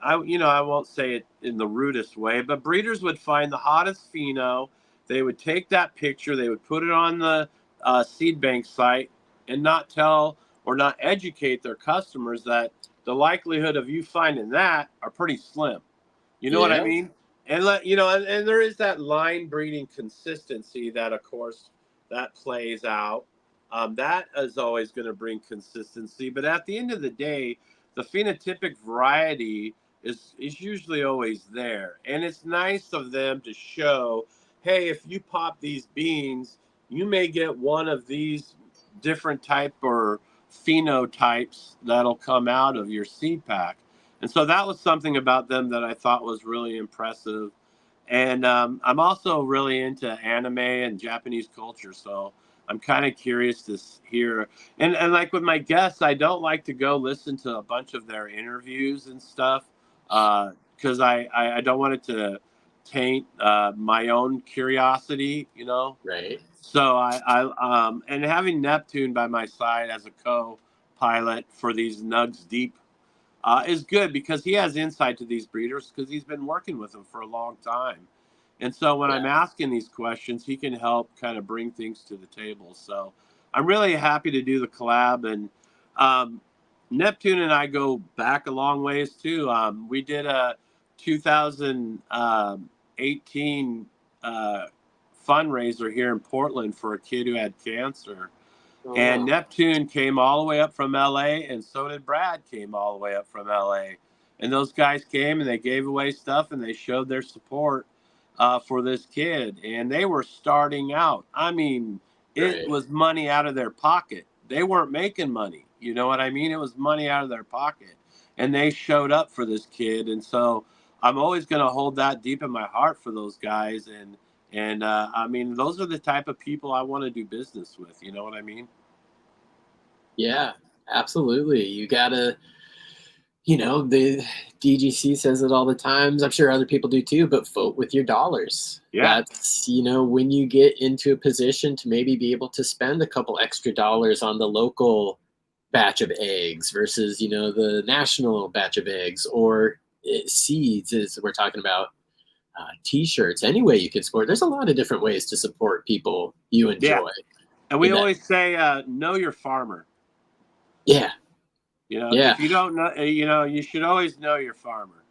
I won't say it in the rudest way, but breeders would find the hottest pheno. They would take that picture, they would put it on the seed bank site, and not tell or not educate their customers that the likelihood of you finding that are pretty slim. You know what I Yeah. mean? And and there is that line breeding consistency that, of course, that plays out. That is always going to bring consistency, but at the end of the day, the phenotypic variety is usually always there, and it's nice of them to show, hey, if you pop these beans, you may get one of these different type or phenotypes that'll come out of your seed pack. And so that was something about them that I thought was really impressive. And I'm also really into anime and Japanese culture, so I'm kind of curious to hear. And like with my guests, I don't like to go listen to a bunch of their interviews and stuff because I don't want it to taint my own curiosity, Right. So and having Neptune by my side as a co-pilot for these Nugs Deep is good because he has insight to these breeders because he's been working with them for a long time. And so when I'm Yeah. asking these questions, he can help kind of bring things to the table. So I'm really happy to do the collab. And Neptune and I go back a long ways too. We did a 2018 fundraiser here in Portland for a kid who had cancer. And Neptune came all the way up from LA, and so did Brad came all the way up from LA. And those guys came and they gave away stuff and they showed their support for this kid. And they were starting out. I mean, it Right. was money out of their pocket. They weren't making money. You know what I mean? It was money out of their pocket. And they showed up for this kid. And so I'm always going to hold that deep in my heart for those guys. And I mean, those are the type of people I want to do business with. You know what I mean? Yeah, absolutely. You gotta, the DGC says it all the times. I'm sure other people do too, but vote with your dollars. Yeah. That's, when you get into a position to maybe be able to spend a couple extra dollars on the local batch of eggs versus, the national batch of eggs or seeds, as we're talking about, t-shirts, any way you can support. There's a lot of different ways to support people you enjoy. Yeah. And we And that- always say, know your farmer. Yeah. Yeah. If you don't know, you should always know your farmer.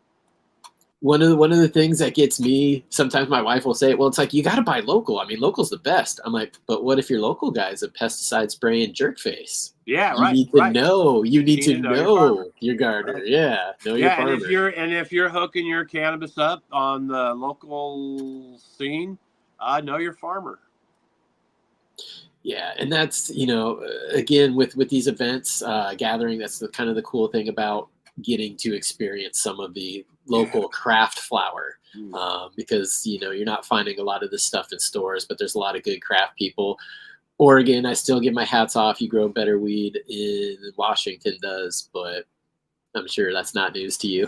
One of the things that gets me, sometimes my wife will say, well, it's like, you got to buy local. I mean, local's the best. I'm like, but what if your local guy's a pesticide spraying jerkface? Yeah, You need to know. You need to know your gardener. Right. Yeah, know your farmer. And if you're hooking your cannabis up on the local scene, know your farmer. Yeah, and that's, again, with these events, gathering, that's the kind of the cool thing about getting to experience some of the local craft flower, because, you're not finding a lot of this stuff in stores, but there's a lot of good craft people. Oregon, I still give my hats off. You grow better weed in Washington does, but I'm sure that's not news to you.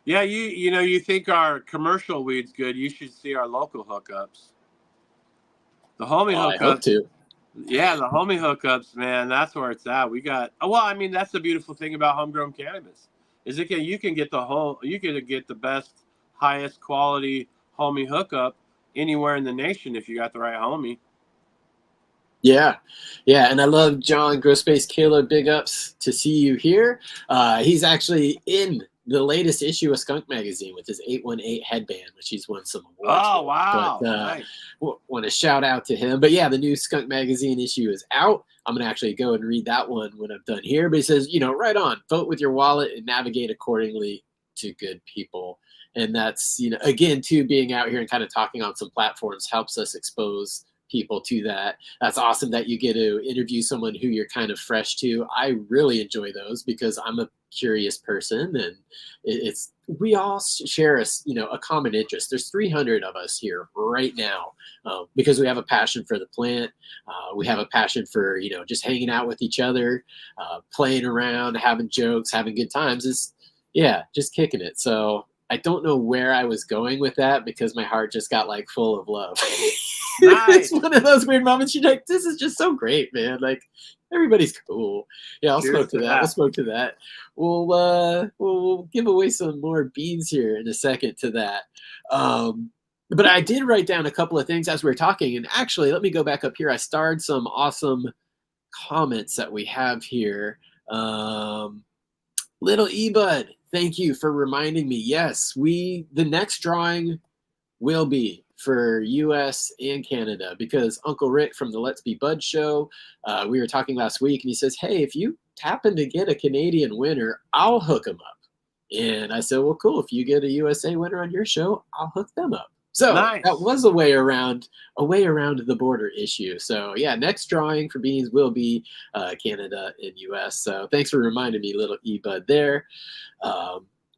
Yeah, you think our commercial weed's good. You should see our local hookups. The homie hookups. I hope to. Yeah, the homie hookups, man, that's where it's at. We got that's the beautiful thing about homegrown cannabis. Is you can get the best, highest quality homie hookup anywhere in the nation if you got the right homie. Yeah, and I love John Grow Space Killer. Big ups to see you here. He's actually in the latest issue of Skunk Magazine with his 818 headband, which he's won some awards. Oh, for. wow. But Nice. Want to shout out to him. But yeah, the new Skunk Magazine issue is out. I'm going to actually go and read that one when I'm done here. But he says, right on, vote with your wallet and navigate accordingly to good people. And that's, again, too, being out here and kind of talking on some platforms helps us expose people to that. That's awesome that you get to interview someone who you're kind of fresh to. I really enjoy those because I'm a curious person, and it's we all share a common interest. There's 300 of us here right now because we have a passion for the plant. We have a passion for just hanging out with each other, playing around, having jokes, having good times. Just kicking it. So I don't know where I was going with that because my heart just got like full of love. Nice. It's one of those weird moments. You're like, this is just so great, man. Like, everybody's cool. Yeah, I'll Cheers smoke to to that. that. We'll smoke to that. We'll give away some more beans here in a second to that. But I did write down a couple of things as we were talking. And actually, let me go back up here. I starred some awesome comments that we have here. Little eBud, thank you for reminding me. Yes, the next drawing will be for US and Canada because Uncle Rick from the Let's Be Bud show, we were talking last week, and he says, hey, if you happen to get a Canadian winner, I'll hook them up. And I said, well, cool. If you get a USA winner on your show, I'll hook them up. So Nice. That was a way around the border issue. So yeah, next drawing for beans will be Canada and US. So thanks for reminding me, little eBud there.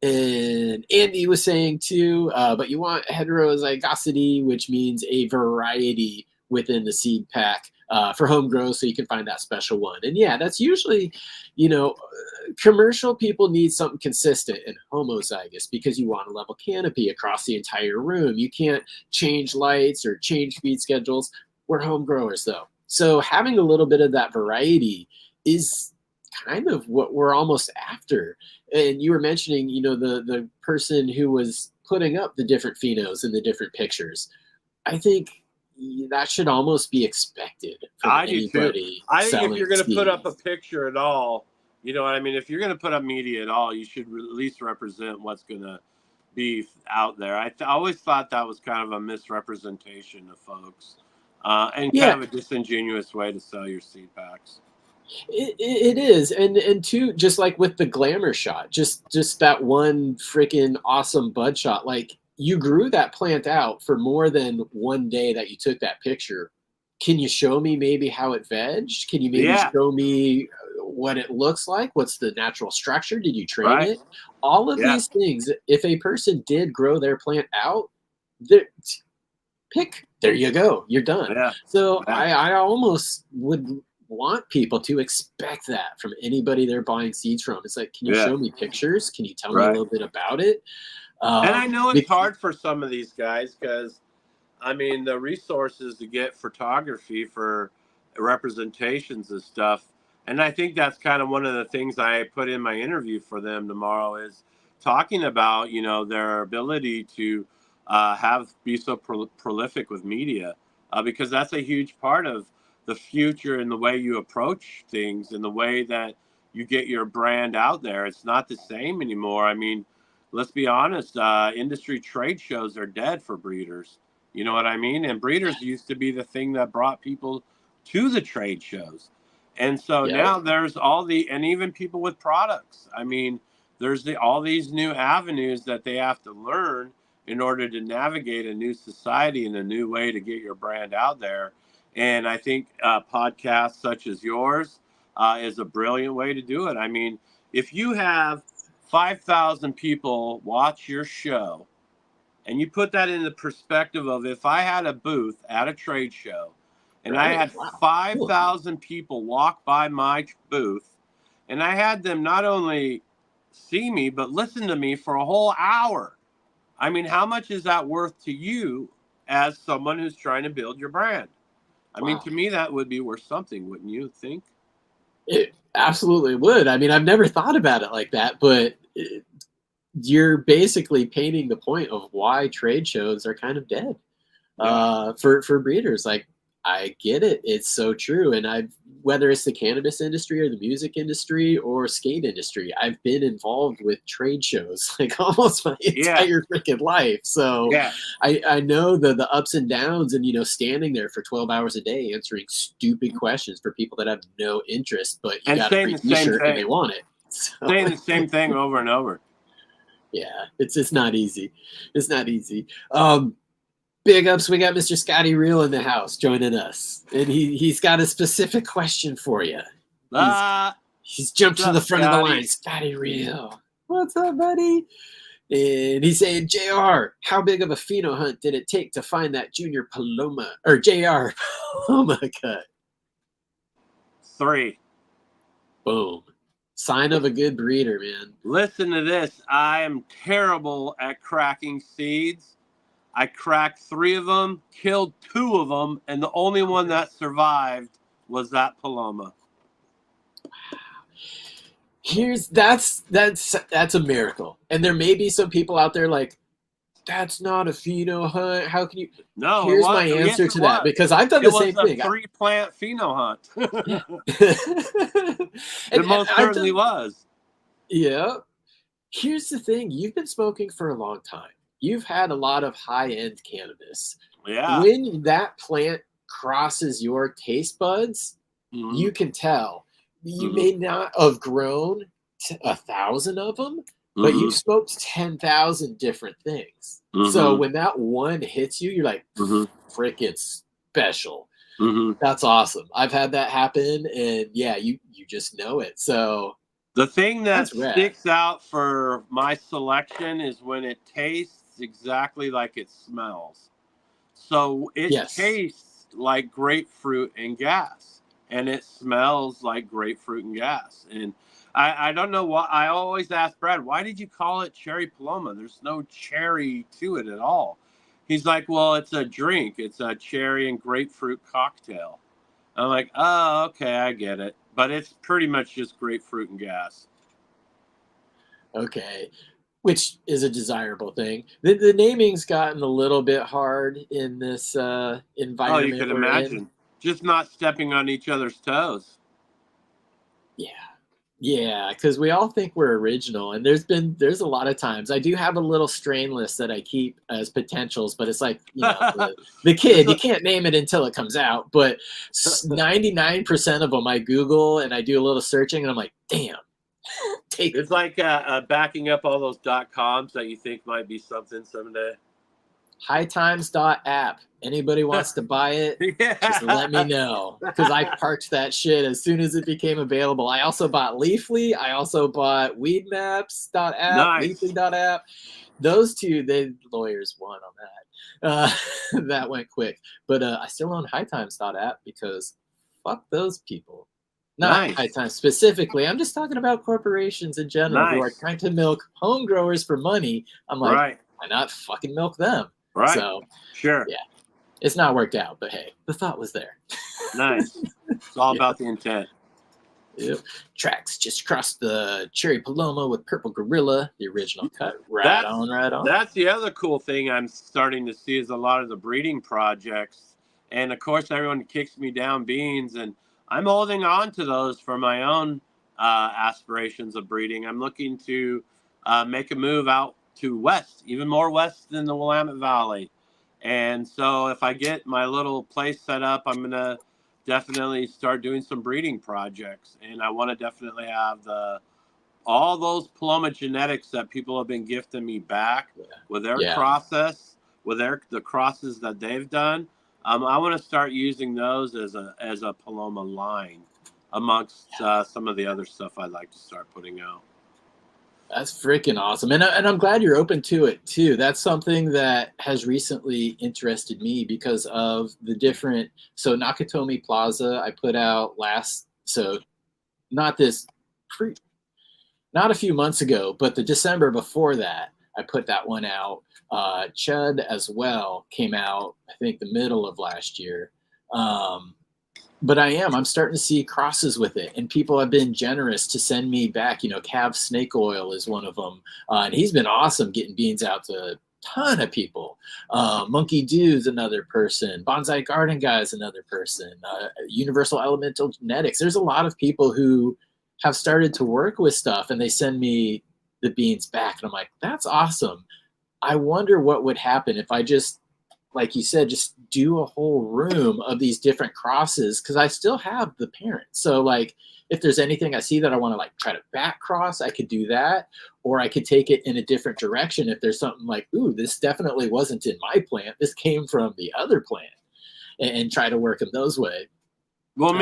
And Andy was saying too, but you want heterozygosity, which means a variety within the seed pack for home grow, so you can find that special one. And yeah, that's usually, commercial people need something consistent and homozygous because you want a level canopy across the entire room. You can't change lights or change feed schedules. We're home growers though. So having a little bit of that variety is kind of what we're almost after. And you were mentioning, the person who was putting up the different phenos and the different pictures. I think that should almost be expected from I do too. anybody. I think if you're going to put up a seeds. picture at all, you know what I mean? If you're going to put up media at all, you should at least represent what's going to be out there. I always thought that was kind of a misrepresentation of folks and kind of a disingenuous way to sell your seed packs. It is, and two, just like with the glamour shot, just that one freaking awesome bud shot. Like, you grew that plant out for more than one day that you took that picture. Can you show me maybe how it vegged? Can you maybe show me what it looks like? What's the natural structure? Did you train it? All of these things. If a person did grow their plant out, there you go. You're done. Yeah. So I almost would want people to expect that from anybody they're buying seeds from. It's like, can you show me pictures? Can you tell me a little bit about it? And I know it's hard for some of these guys because, I mean, the resources to get photography for representations and stuff. And I think that's kind of one of the things I put in my interview for them tomorrow is talking about, their ability to be so prolific with media because that's a huge part of the future and the way you approach things and the way that you get your brand out there. It's not the same anymore. I mean, let's be honest, industry trade shows are dead for breeders. You know what I mean? And breeders used to be the thing that brought people to the trade shows. And so now there's and even people with products. I mean, there's all these new avenues that they have to learn in order to navigate a new society and a new way to get your brand out there. And I think podcasts such as yours is a brilliant way to do it. I mean, if you have 5,000 people watch your show, and you put that in the perspective of if I had a booth at a trade show, and I had 5,000 people walk by my booth, and I had them not only see me, but listen to me for a whole hour. I mean, how much is that worth to you as someone who's trying to build your brand? I mean, to me, that would be worth something, wouldn't you think? It absolutely would. I mean, I've never thought about it like that, but you're basically painting the point of why trade shows are kind of dead for breeders. Like, I get it. It's so true. And whether it's the cannabis industry or the music industry or skate industry, I've been involved with trade shows like almost my entire freaking life. So I know the ups and downs and, standing there for 12 hours a day answering stupid questions for people that have no interest, but you got a free t-shirt and they want it. So, saying the same thing over and over. Yeah, it's not easy. It's not easy. Big ups, we got Mr. Scotty Real in the house joining us. And he's got a specific question for you. He's jumped to the front of the line. Scotty Real. What's up, buddy? And he's saying, JR, how big of a pheno hunt did it take to find that Junior Paloma or JR Paloma cut? 3. Boom. Sign of a good breeder, man. Listen to this. I am terrible at cracking seeds. I cracked 3 of them, killed 2 of them, and the only one that survived was that Paloma. That's a miracle. And there may be some people out there like, that's not a pheno hunt. How can you? No. Here's my answer to that, because I've done the same thing. It was a 3-plant pheno hunt. It most certainly was. Yeah. Here's the thing. You've been smoking for a long time. You've had a lot of high-end cannabis. Yeah. When that plant crosses your taste buds, you can tell. You may not have grown 1,000 of them, but you smoked 10,000 different things. So when that one hits you, you're like, frick, it's special. That's awesome. I've had that happen, and yeah, you just know it. So the thing that sticks out for my selection is when it tastes exactly like it smells. So it tastes like grapefruit and gas, and it smells like grapefruit and gas. And I don't know why. I always ask Brad, why did you call it Cherry Paloma? There's no cherry to it at all. He's like, well, it's a drink. It's a cherry and grapefruit cocktail. I'm like, oh, okay, I get it. But it's pretty much just grapefruit and gas. Okay. Which is a desirable thing. The naming's gotten a little bit hard in this environment. Oh, you can imagine. Just not stepping on each other's toes. Yeah, because we all think we're original, and there's a lot of times I do have a little strain list that I keep as potentials, but it's like, you know, the kid, you can't name it until it comes out. But 99% of them I Google and I do a little searching, and I'm like, damn. It's like backing up all those .coms that you think might be something someday. Hightimes.app. Anybody wants to buy it, just let me know, because I parked that shit as soon as it became available. I also bought Leafly. I also bought weedmaps.app, Leafly.app. Those two, the lawyers won on that. That went quick. But I still own hightimes.app because fuck those people. Not High Times specifically. I'm just talking about corporations in general who are trying to milk home growers for money. I'm like, why not fucking milk them? Right. So, sure. Yeah. It's not worked out, but hey, the thought was there. Nice. It's all about the intent. Yep. Tracks just across the Cherry Paloma with Purple Gorilla, the original cut. Right on. That's the other cool thing I'm starting to see is a lot of the breeding projects. And of course, everyone kicks me down beans, and I'm holding on to those for my own aspirations of breeding. I'm looking to make a move out to west, even more west than the Willamette Valley. And so if I get my little place set up, I'm going to definitely start doing some breeding projects. And I want to definitely have all those Paloma genetics that people have been gifting me back with their process, with the crosses that they've done. I want to start using those as a Paloma line amongst some of the other stuff I'd like to start putting out. That's freaking awesome. And I'm glad you're open to it too. That's something that has recently interested me because of the different, so Nakatomi Plaza, I put out not a few months ago, but the December before that, I put that one out. Chud as well came out, I think the middle of last year. But I'm starting to see crosses with it, and people have been generous to send me back. You know, Cav Snake Oil is one of them, and he's been awesome getting beans out to a ton of people. Monkey Dew's another person. Bonsai Garden Guy is another person. Universal Elemental Genetics. There's a lot of people who have started to work with stuff, and they send me the beans back, and I'm like, that's awesome. I wonder what would happen if I just, like you said, just do a whole room of these different crosses, because I still have the parents. So like if there's anything I see that I want to like try to back cross, I could do that, or I could take it in a different direction. If there's something like, ooh, this definitely wasn't in my plant, this came from the other plant, and try to work them those way. Well,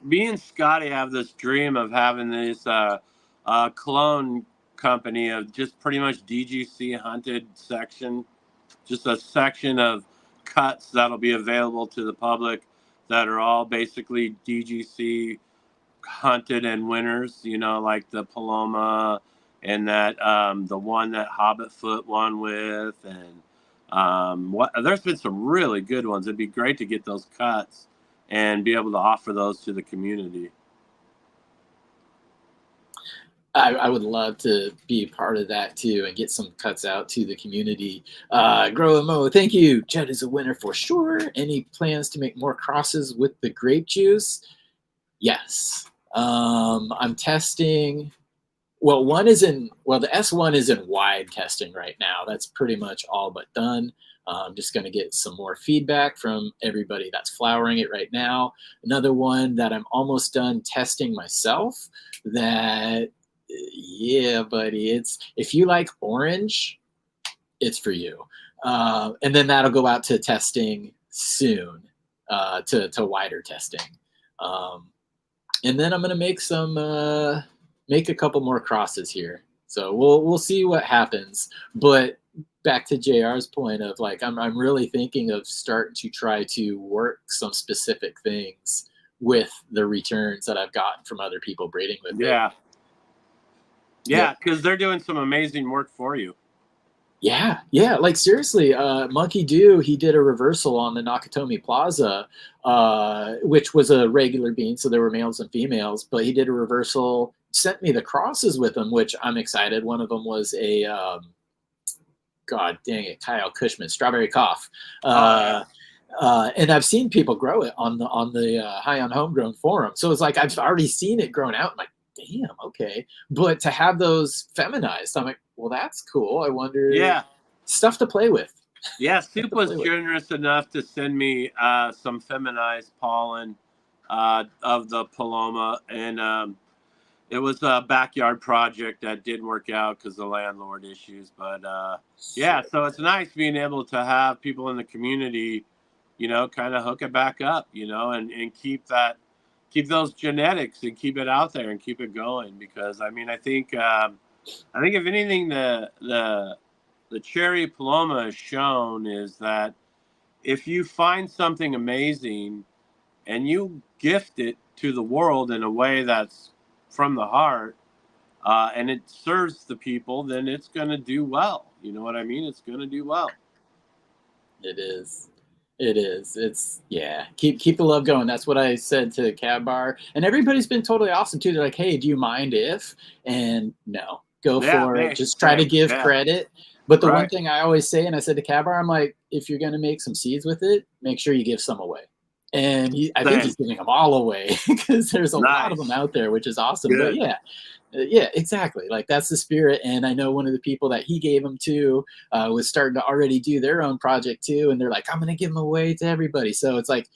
me and Scotty have this dream of having this clone company of just pretty much DGC hunted section, just a section of cuts that'll be available to the public that are all basically DGC hunted and winners, you know, like the Paloma and that the one that Hobbitfoot won with, and there's been some really good ones. It'd be great to get those cuts and be able to offer those to the community. I would love to be part of that too and get some cuts out to the community. Grow Mo, thank you. Judd is a winner for sure. Any plans to make more crosses with the grape juice? Yes. I'm testing. Well, the S1 is in wide testing right now. That's pretty much all but done. I'm just going to get some more feedback from everybody that's flowering it right now. Another one that I'm almost done testing myself that, yeah, buddy, it's, if you like orange, it's for you. And then that'll go out to testing soon, to wider testing. And then I'm going to make a couple more crosses here. So we'll see what happens. But back to JR's point of like, I'm really thinking of starting to try to work some specific things with the returns that I've gotten from other people breeding with it. Yeah, because they're doing some amazing work for you. Yeah, like seriously, Monkey Do, he did a reversal on the Nakatomi Plaza, which was a regular bean, so there were males and females, but he did a reversal, sent me the crosses with them, which I'm excited. One of them was a, God dang it, Kyle Cushman, Strawberry Cough. And I've seen people grow it on the High on Homegrown forum. So it's like, I've already seen it grown out. I'm like, damn, okay. But to have those feminized, I'm like, well, that's cool. I wonder. Yeah. Stuff to play with. Yeah, Soup was generous enough to send me some feminized pollen of the Paloma. And it was a backyard project that didn't work out because of landlord issues. But yeah, so it's nice being able to have people in the community, you know, kind of hook it back up, you know, and keep those genetics and keep it out there and keep it going. Because I mean, I think if anything, the Cherry Paloma has shown is that if you find something amazing and you gift it to the world in a way that's from the heart, and it serves the people, then it's going to do well. You know what I mean? It's going to do well. It is. It's, yeah. Keep the love going. That's what I said to Cab Bar. And everybody's been totally awesome too. They're like, hey, do you mind if? And no, go for it. Just try to give credit. But the one thing I always say, and I said to Cab Bar, I'm like, if you're going to make some seeds with it, make sure you give some away. And I think he's giving them all away because there's a lot of them out there, which is awesome. Good. But yeah, exactly. Like that's the spirit. And I know one of the people that he gave them to was starting to already do their own project too. And they're like, I'm going to give them away to everybody. So it's like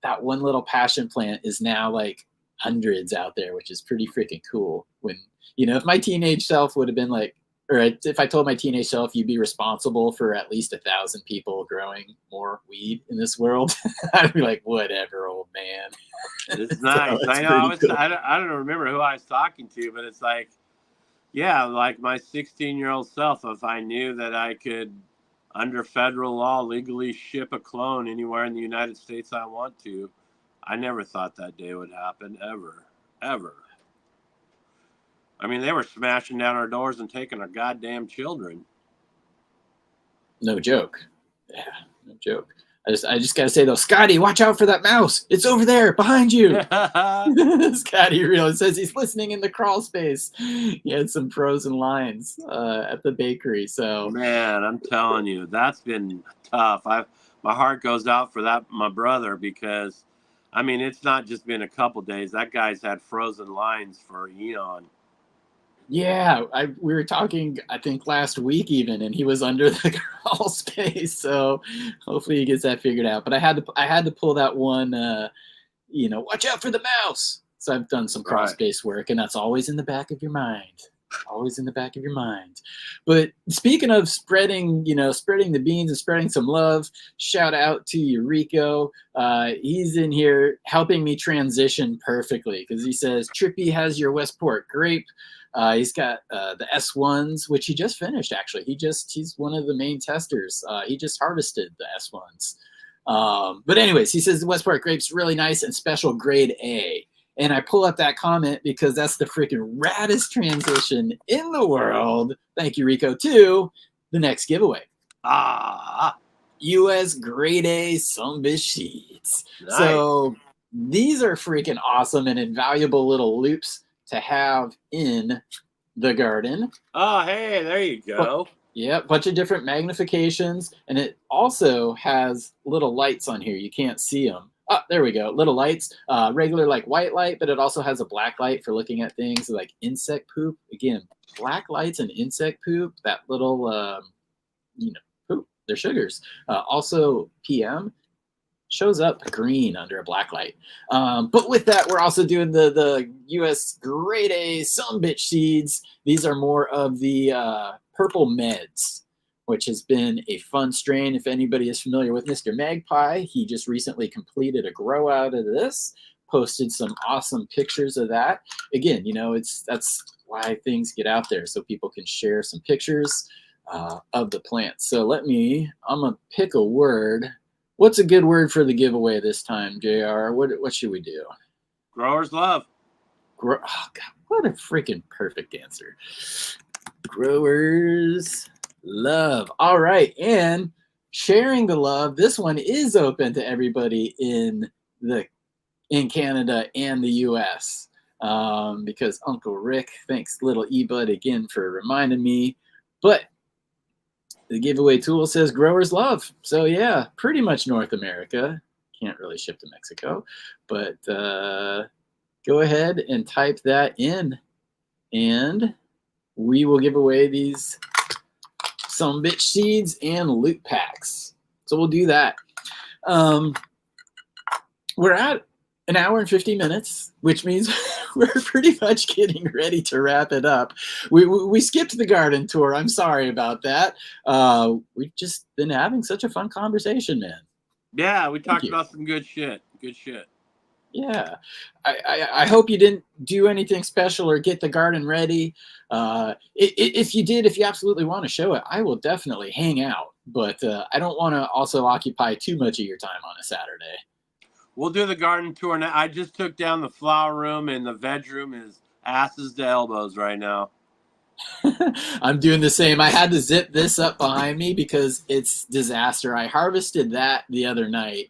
that one little passion plant is now like hundreds out there, which is pretty freaking cool. When, you know, if my teenage self would have been like, or if I told my teenage self you'd be responsible for at least 1,000 people growing more weed in this world, I'd be like, whatever, old man. It's nice. So I know. Cool. I don't remember who I was talking to, but it's like, yeah, like my 16-year-old self, if I knew that I could, under federal law, legally ship a clone anywhere in the United States I want to, I never thought that day would happen, ever. I mean, they were smashing down our doors and taking our goddamn children. No joke. Yeah, no joke. I just gotta say though, Scotty, watch out for that mouse. It's over there behind you. Scotty really says he's listening in the crawl space. He had some frozen lines at the bakery. So man, I'm telling you, that's been tough. My heart goes out for my brother, because I mean, it's not just been a couple days. That guy's had frozen lines for eon. Yeah, we were talking, I think last week even, and he was under the crawl space. So hopefully he gets that figured out. But I had to pull that one, you know, watch out for the mouse. So I've done some crawl space work, and that's always in the back of your mind. Always in the back of your mind. But speaking of spreading, spreading the beans and spreading some love, shout out to Eureka. He's in here helping me transition perfectly because he says, Trippy has your Westport grape. He's got the S1s, which he just finished, actually. He's one of the main testers. He just harvested the S1s. But anyways, he says the Westport grape's really nice and special grade A. And I pull up that comment because that's the freaking raddest transition in the world. Thank you, Rico, to the next giveaway. US grade A Sunbish seeds. Nice. So these are freaking awesome and invaluable little loops to have in the garden. Oh, hey, there you go. Yeah, bunch of different magnifications. And it also has little lights on here. You can't see them. Oh, there we go. Little lights, regular like white light, but it also has a black light for looking at things like insect poop. Again, black lights and insect poop, that little, poop, they're sugars. Also, PM shows up green under a black light. But with that, we're also doing the US grade A Sunbitch seeds. These are more of the purple meds, which has been a fun strain. If anybody is familiar with Mr. Magpie, he just recently completed a grow out of this, posted some awesome pictures of that. Again, that's why things get out there, so people can share some pictures of the plants. So I'm gonna pick a word. What's a good word for the giveaway this time, JR? What should we do? Growers love. Oh, God, what a freaking perfect answer. Growers love. All right, and sharing the love. This one is open to everybody in Canada and the US, because Uncle Rick, thanks little E-Bud again for reminding me. But the giveaway tool says growers love. So yeah, pretty much North America. Can't really ship to Mexico, but go ahead and type that in, and we will give away these Sunbitch seeds and loot packs. So we'll do that. We're at an hour and 50 minutes, which means we're pretty much getting ready to wrap it up. We skipped the garden tour. I'm sorry about that. We've just been having such a fun conversation, man. Yeah, we talked about some good shit. Good shit. Yeah, I hope you didn't do anything special or get the garden ready. If you absolutely want to show it, I will definitely hang out. But I don't want to also occupy too much of your time on a Saturday. We'll do the garden tour now. I just took down the flower room, and the veg room is asses to elbows right now. I'm doing the same. I had to zip this up behind me because it's disaster. I harvested that the other night.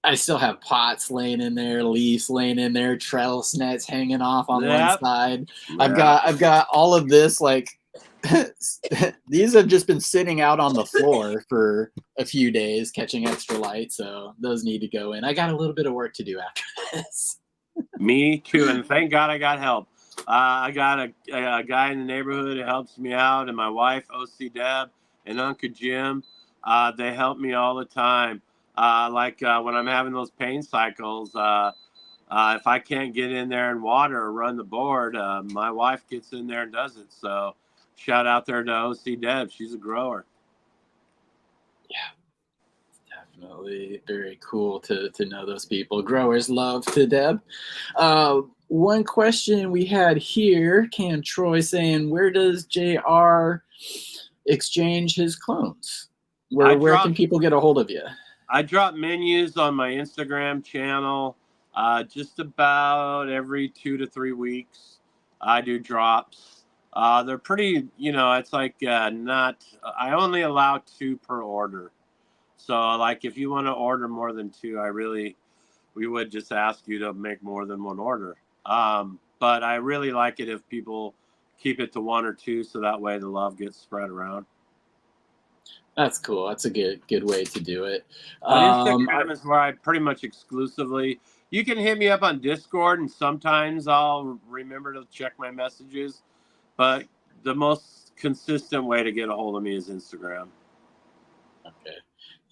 I still have pots laying in there, leaves laying in there, trellis nets hanging off on one side. Yep. I've got all of this, like these have just been sitting out on the floor for a few days catching extra light, so those need to go in. I got a little bit of work to do after this. Me too, and thank God I got help. I got a guy in the neighborhood who helps me out, and my wife, OC Deb, and Uncle Jim. They help me all the time. When I'm having those pain cycles, if I can't get in there and water or run the board, my wife gets in there and does it. So shout out there to OC Deb. She's a grower. Yeah, definitely very cool to know those people. Growers love to Deb. One question we had here, Cam Troy saying, where does JR exchange his clones? Where can people get a hold of you? I drop menus on my Instagram channel just about every 2 to 3 weeks. I do drops. They're pretty, it's like I only allow 2 per order. So like if you want to order more than 2, we would just ask you to make more than 1 order. But I really like it if people keep it to 1 or 2 so that way the love gets spread around. That's cool. That's a good way to do it. Instagram is where I pretty much exclusively. You can hit me up on Discord, and sometimes I'll remember to check my messages. But the most consistent way to get a hold of me is Instagram. Okay.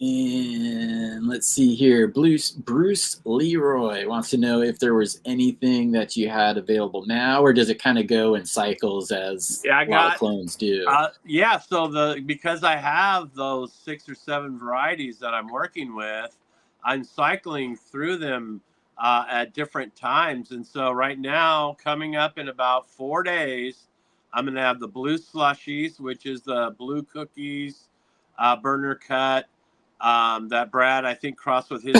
And let's see here. Bruce Leroy wants to know if there was anything that you had available now, or does it kind of go in cycles as Yeah, a lot of clones do? Yeah, so because I have those 6 or 7 varieties that I'm working with, I'm cycling through them at different times. And so right now, coming up in about 4 days, I'm going to have the blue slushies, which is the blue cookies, burner cut, that Brad, I think, crossed with his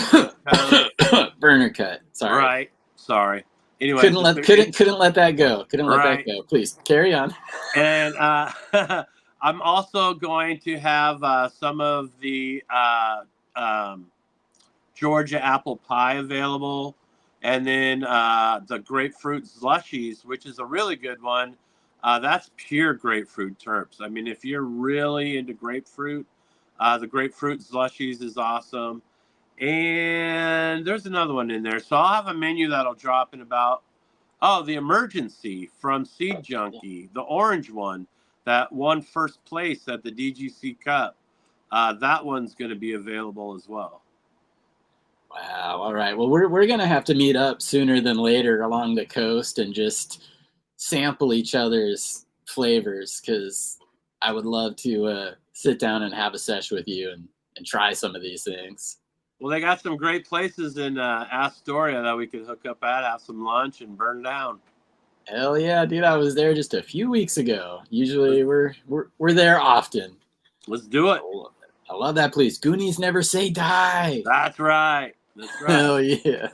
Burner cut. Sorry. Right. Sorry. Anyway, Couldn't let that go. Couldn't let that Right. go. Please carry on. And I'm also going to have some of the Georgia apple pie available, and then the grapefruit slushies, which is a really good one. That's pure grapefruit terps. I mean, if you're really into grapefruit, the grapefruit slushies is awesome. And there's another one in there. So I'll have a menu that'll drop in about, the Emergency from Seed Junkie, the orange one that won first place at the DGC Cup. That one's going to be available as well. Wow. All right. Well, we're going to have to meet up sooner than later along the coast and just sample each other's flavors, because I would love to sit down and have a sesh with you and try some of these things. Well, they got some great places in Astoria that we could hook up at, have some lunch, and burn down. Hell yeah, dude! I was there just a few weeks ago. Usually we're there often. Let's do it. I love that place. Goonies never say die. That's right. That's right. Hell yeah.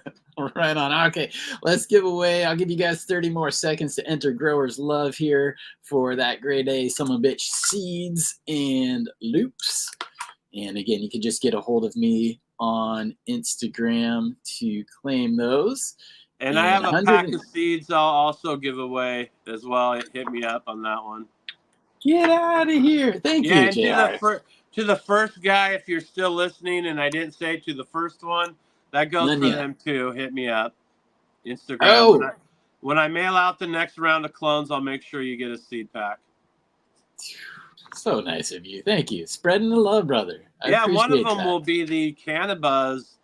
Right on. Okay, let's give away. I'll give you guys 30 more seconds to enter Growers Love here for that grade A Son of a Bitch seeds and loops. And again, you can just get a hold of me on Instagram to claim those. And I have a pack of seeds I'll also give away as well. Hit me up on that one. Get out of here. Thank you, and JR. to the first guy, if you're still listening and I didn't say to the first one, that goes for them too. Hit me up. Instagram. Oh. When I mail out the next round of clones, I'll make sure you get a seed pack. So nice of you. Thank you. Spreading the love, brother. One of them will be the Cannabuzz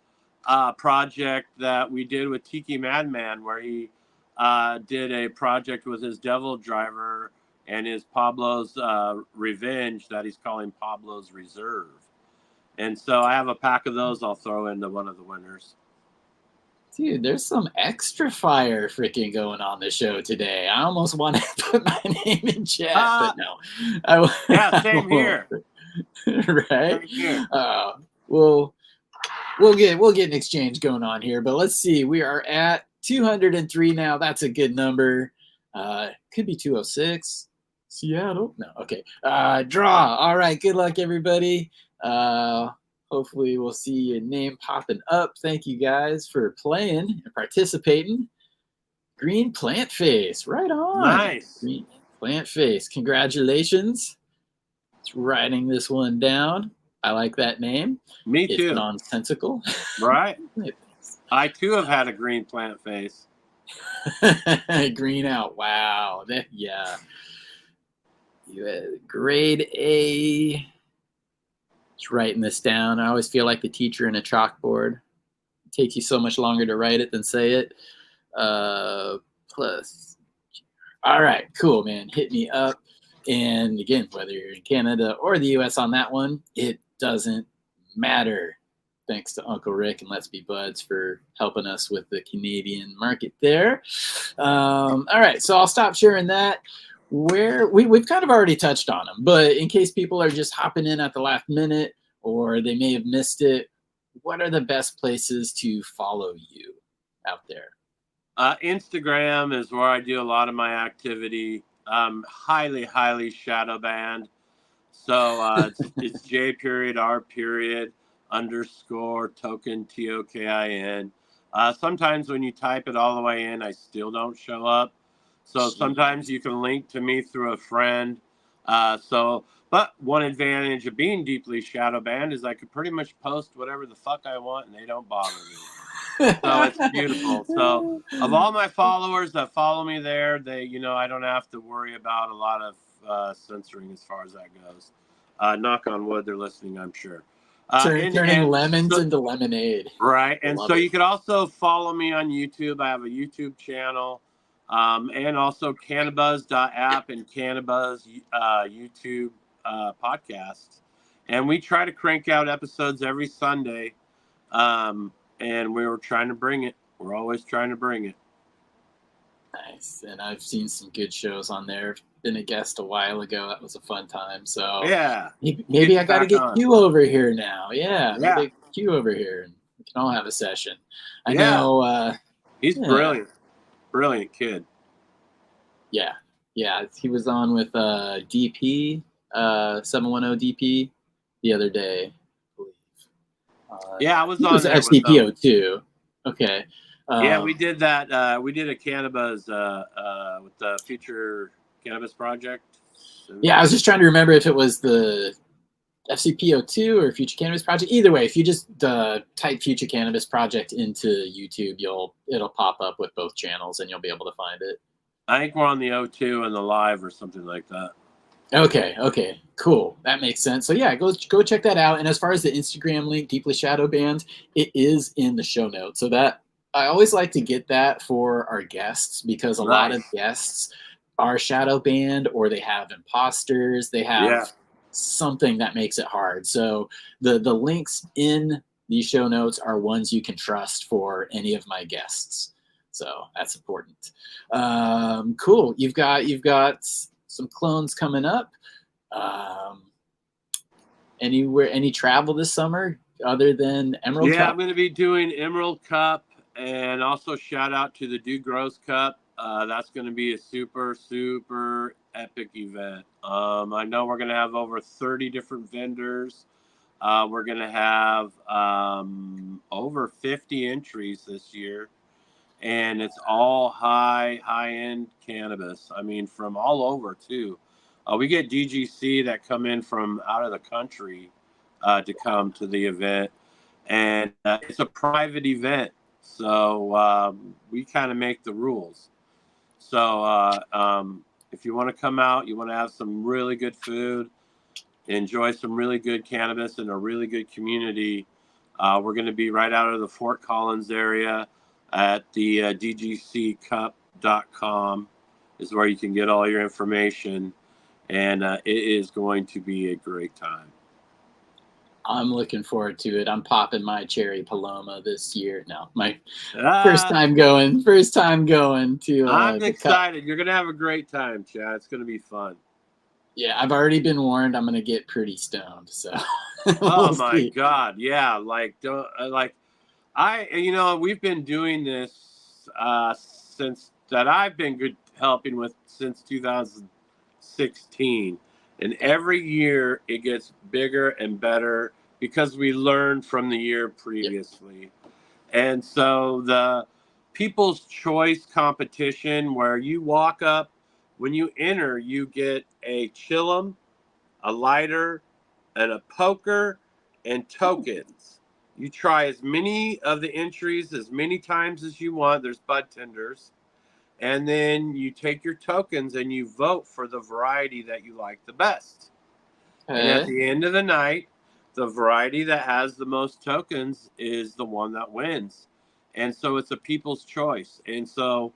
project that we did with Tiki Madman, where he did a project with his Devil Driver and his Pablo's Revenge that he's calling Pablo's Reserve. And so I have a pack of those I'll throw into one of the winners. Dude, there's some extra fire freaking going on the show today. I almost want to put my name in chat, but no. Yeah, same here. Right? Same here. We'll get an exchange going on here, but let's see. We are at 203 now. That's a good number. Could be 206. Seattle? No. Okay. Draw. All right. Good luck, everybody. Hopefully we'll see your name popping up. Thank you guys for playing and participating. Green Plant Face. Right on. Nice. Green Plant Face. Congratulations. It's writing this one down. I like that name. Me too. It's nonsensical. Right. I too have had a green plant face. Green out. Wow. Yeah. You had grade A. Just writing this down. I always feel like the teacher in a chalkboard. It takes you so much longer to write it than say it. Plus. All right. Cool, man. Hit me up. And again, whether you're in Canada or the U.S. on that one, it doesn't matter. Thanks to Uncle Rick and Let's Be Buds for helping us with the Canadian market there. All right. So I'll stop sharing that. Where we've kind of already touched on them, but in case people are just hopping in at the last minute or they may have missed it, what are the best places to follow you out there? Instagram is where I do a lot of my activity. Highly shadow banned. So it's J.R._token TOKIN. Sometimes when you type it all the way in, I still don't show up. So sometimes you can link to me through a friend. But one advantage of being deeply shadow banned is I could pretty much post whatever the fuck I want and they don't bother me. So it's beautiful. So of all my followers that follow me there, I don't have to worry about a lot of censoring as far as that goes. Knock on wood, they're listening, I'm sure. Turning lemons into lemonade. Right. And so it. you could also follow me on YouTube. I have a YouTube channel, and also Cannabuzz.app and Cannabuzz YouTube podcasts. And we try to crank out episodes every Sunday. And we were trying to bring it. We're always trying to bring it. Nice. And I've seen some good shows on there. Been a guest a while ago. That was a fun time. So yeah, maybe I got to get you over here now. Yeah. Maybe you over here and we can all have a session. I know. He's brilliant kid. Yeah. He was on with DP, 710 DP the other day, I believe. I was on. It was FCPO too. Okay. We did that. We did a Cannabuzz with the Future Cannabis Project. Yeah, I was just trying to remember if it was the FCPO2 or Future Cannabis Project. Either way, if you just type Future Cannabis Project into YouTube, it'll pop up with both channels and you'll be able to find it. I think we're on the O2 and the live or something like that. Okay, cool. That makes sense. So yeah, go check that out. And as far as the Instagram link, Deeply Shadow Band, it is in the show notes. So that I always like to get that for our guests because a lot of guests are shadow banned or they have imposters. They have something that makes it hard. So the links in these show notes are ones you can trust for any of my guests. So that's important. Cool. You've got some clones coming up. Any travel this summer other than Emerald Cup? I'm going to be doing Emerald Cup. And also shout out to the Do Grows Cup. That's going to be a super, super epic event. I know we're going to have over 30 different vendors. We're going to have over 50 entries this year. And it's all high-end cannabis. I mean, from all over, too. We get DGC that come in from out of the country to come to the event. And it's a private event. So we kind of make the rules. So if you want to come out, you want to have some really good food, enjoy some really good cannabis in a really good community, we're going to be right out of the Fort Collins area at the dgccup.com is where you can get all your information. And it is going to be a great time. I'm looking forward to it. I'm popping my Cherry Paloma this year. No, my first time going to. I'm excited. You're gonna have a great time, Chad. It's gonna be fun. Yeah, I've already been warned. I'm gonna get pretty stoned. So. Oh my God! Yeah, we've been doing this since that I've been helping with since 2016. And every year it gets bigger and better because we learned from the year previously. Yep. And so the People's Choice competition where you walk up, when you enter, you get a chillum, a lighter, and a poker, and tokens. You try as many of the entries as many times as you want. There's bud tenders. And then you take your tokens and you vote for the variety that you like the best. And at the end of the night, the variety that has the most tokens is the one that wins. And so it's a people's choice. And so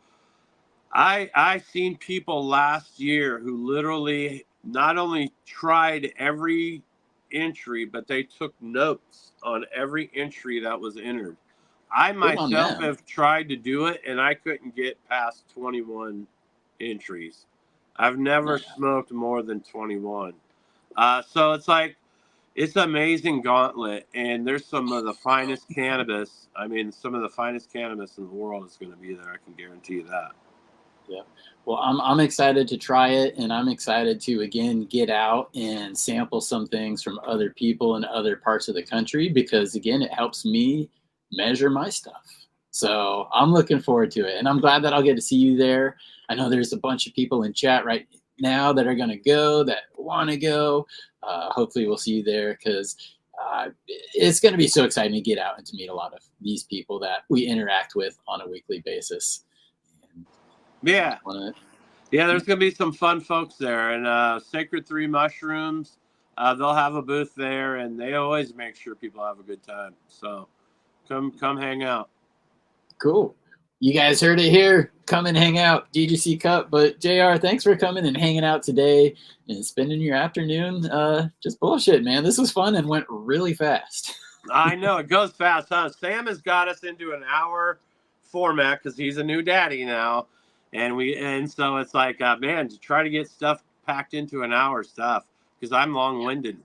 I seen people last year who literally not only tried every entry, but they took notes on every entry that was entered. I myself have tried to do it, and I couldn't get past 21 entries. I've never smoked more than 21. So it's like, it's an amazing gauntlet, and there's some of the finest cannabis. I mean, some of the finest cannabis in the world is going to be there. I can guarantee you that. Yeah. Well, I'm excited to try it, and I'm excited to, again, get out and sample some things from other people in other parts of the country because, again, it helps me measure my stuff. So I'm looking forward to it, and I'm glad that I'll get to see you there. I know there's a bunch of people in chat right now that are going to go, that want to go. Hopefully we'll see you there because it's going to be so exciting to get out and to meet a lot of these people that we interact with on a weekly basis. Yeah, there's going to be some fun folks there. And Sacred 3 Mushrooms, they'll have a booth there, and they always make sure people have a good time. So come hang out. Cool. You guys heard it here. Come and hang out, DGC Cup. But JR, thanks for coming and hanging out today and spending your afternoon just bullshit, man. This was fun and went really fast. I know, it goes fast, huh? Sam has got us into an hour format because he's a new daddy now. And so it's like, man, to try to get stuff packed into an hour stuff because I'm long-winded.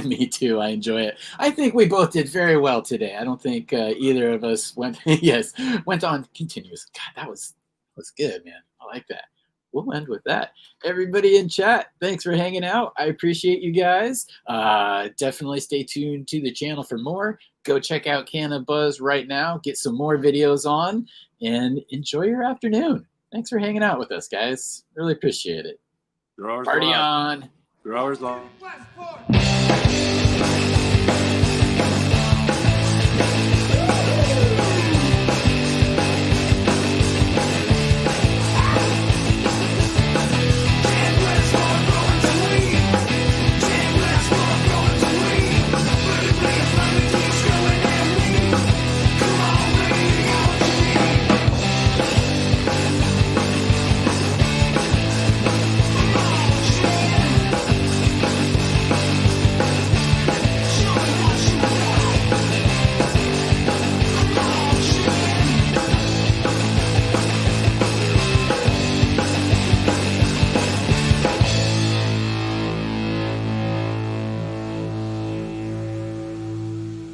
Me too. I enjoy it. I think we both did very well today. I don't think either of us went on continuous. God, that was good, man. I like that. We'll end with that. Everybody in chat, thanks for hanging out. I appreciate you guys. Definitely stay tuned to the channel for more. Go check out Cannabuzz right now. Get some more videos on and enjoy your afternoon. Thanks for hanging out with us, guys. Really appreciate it. Growers Party love. on. Growers love. Westport.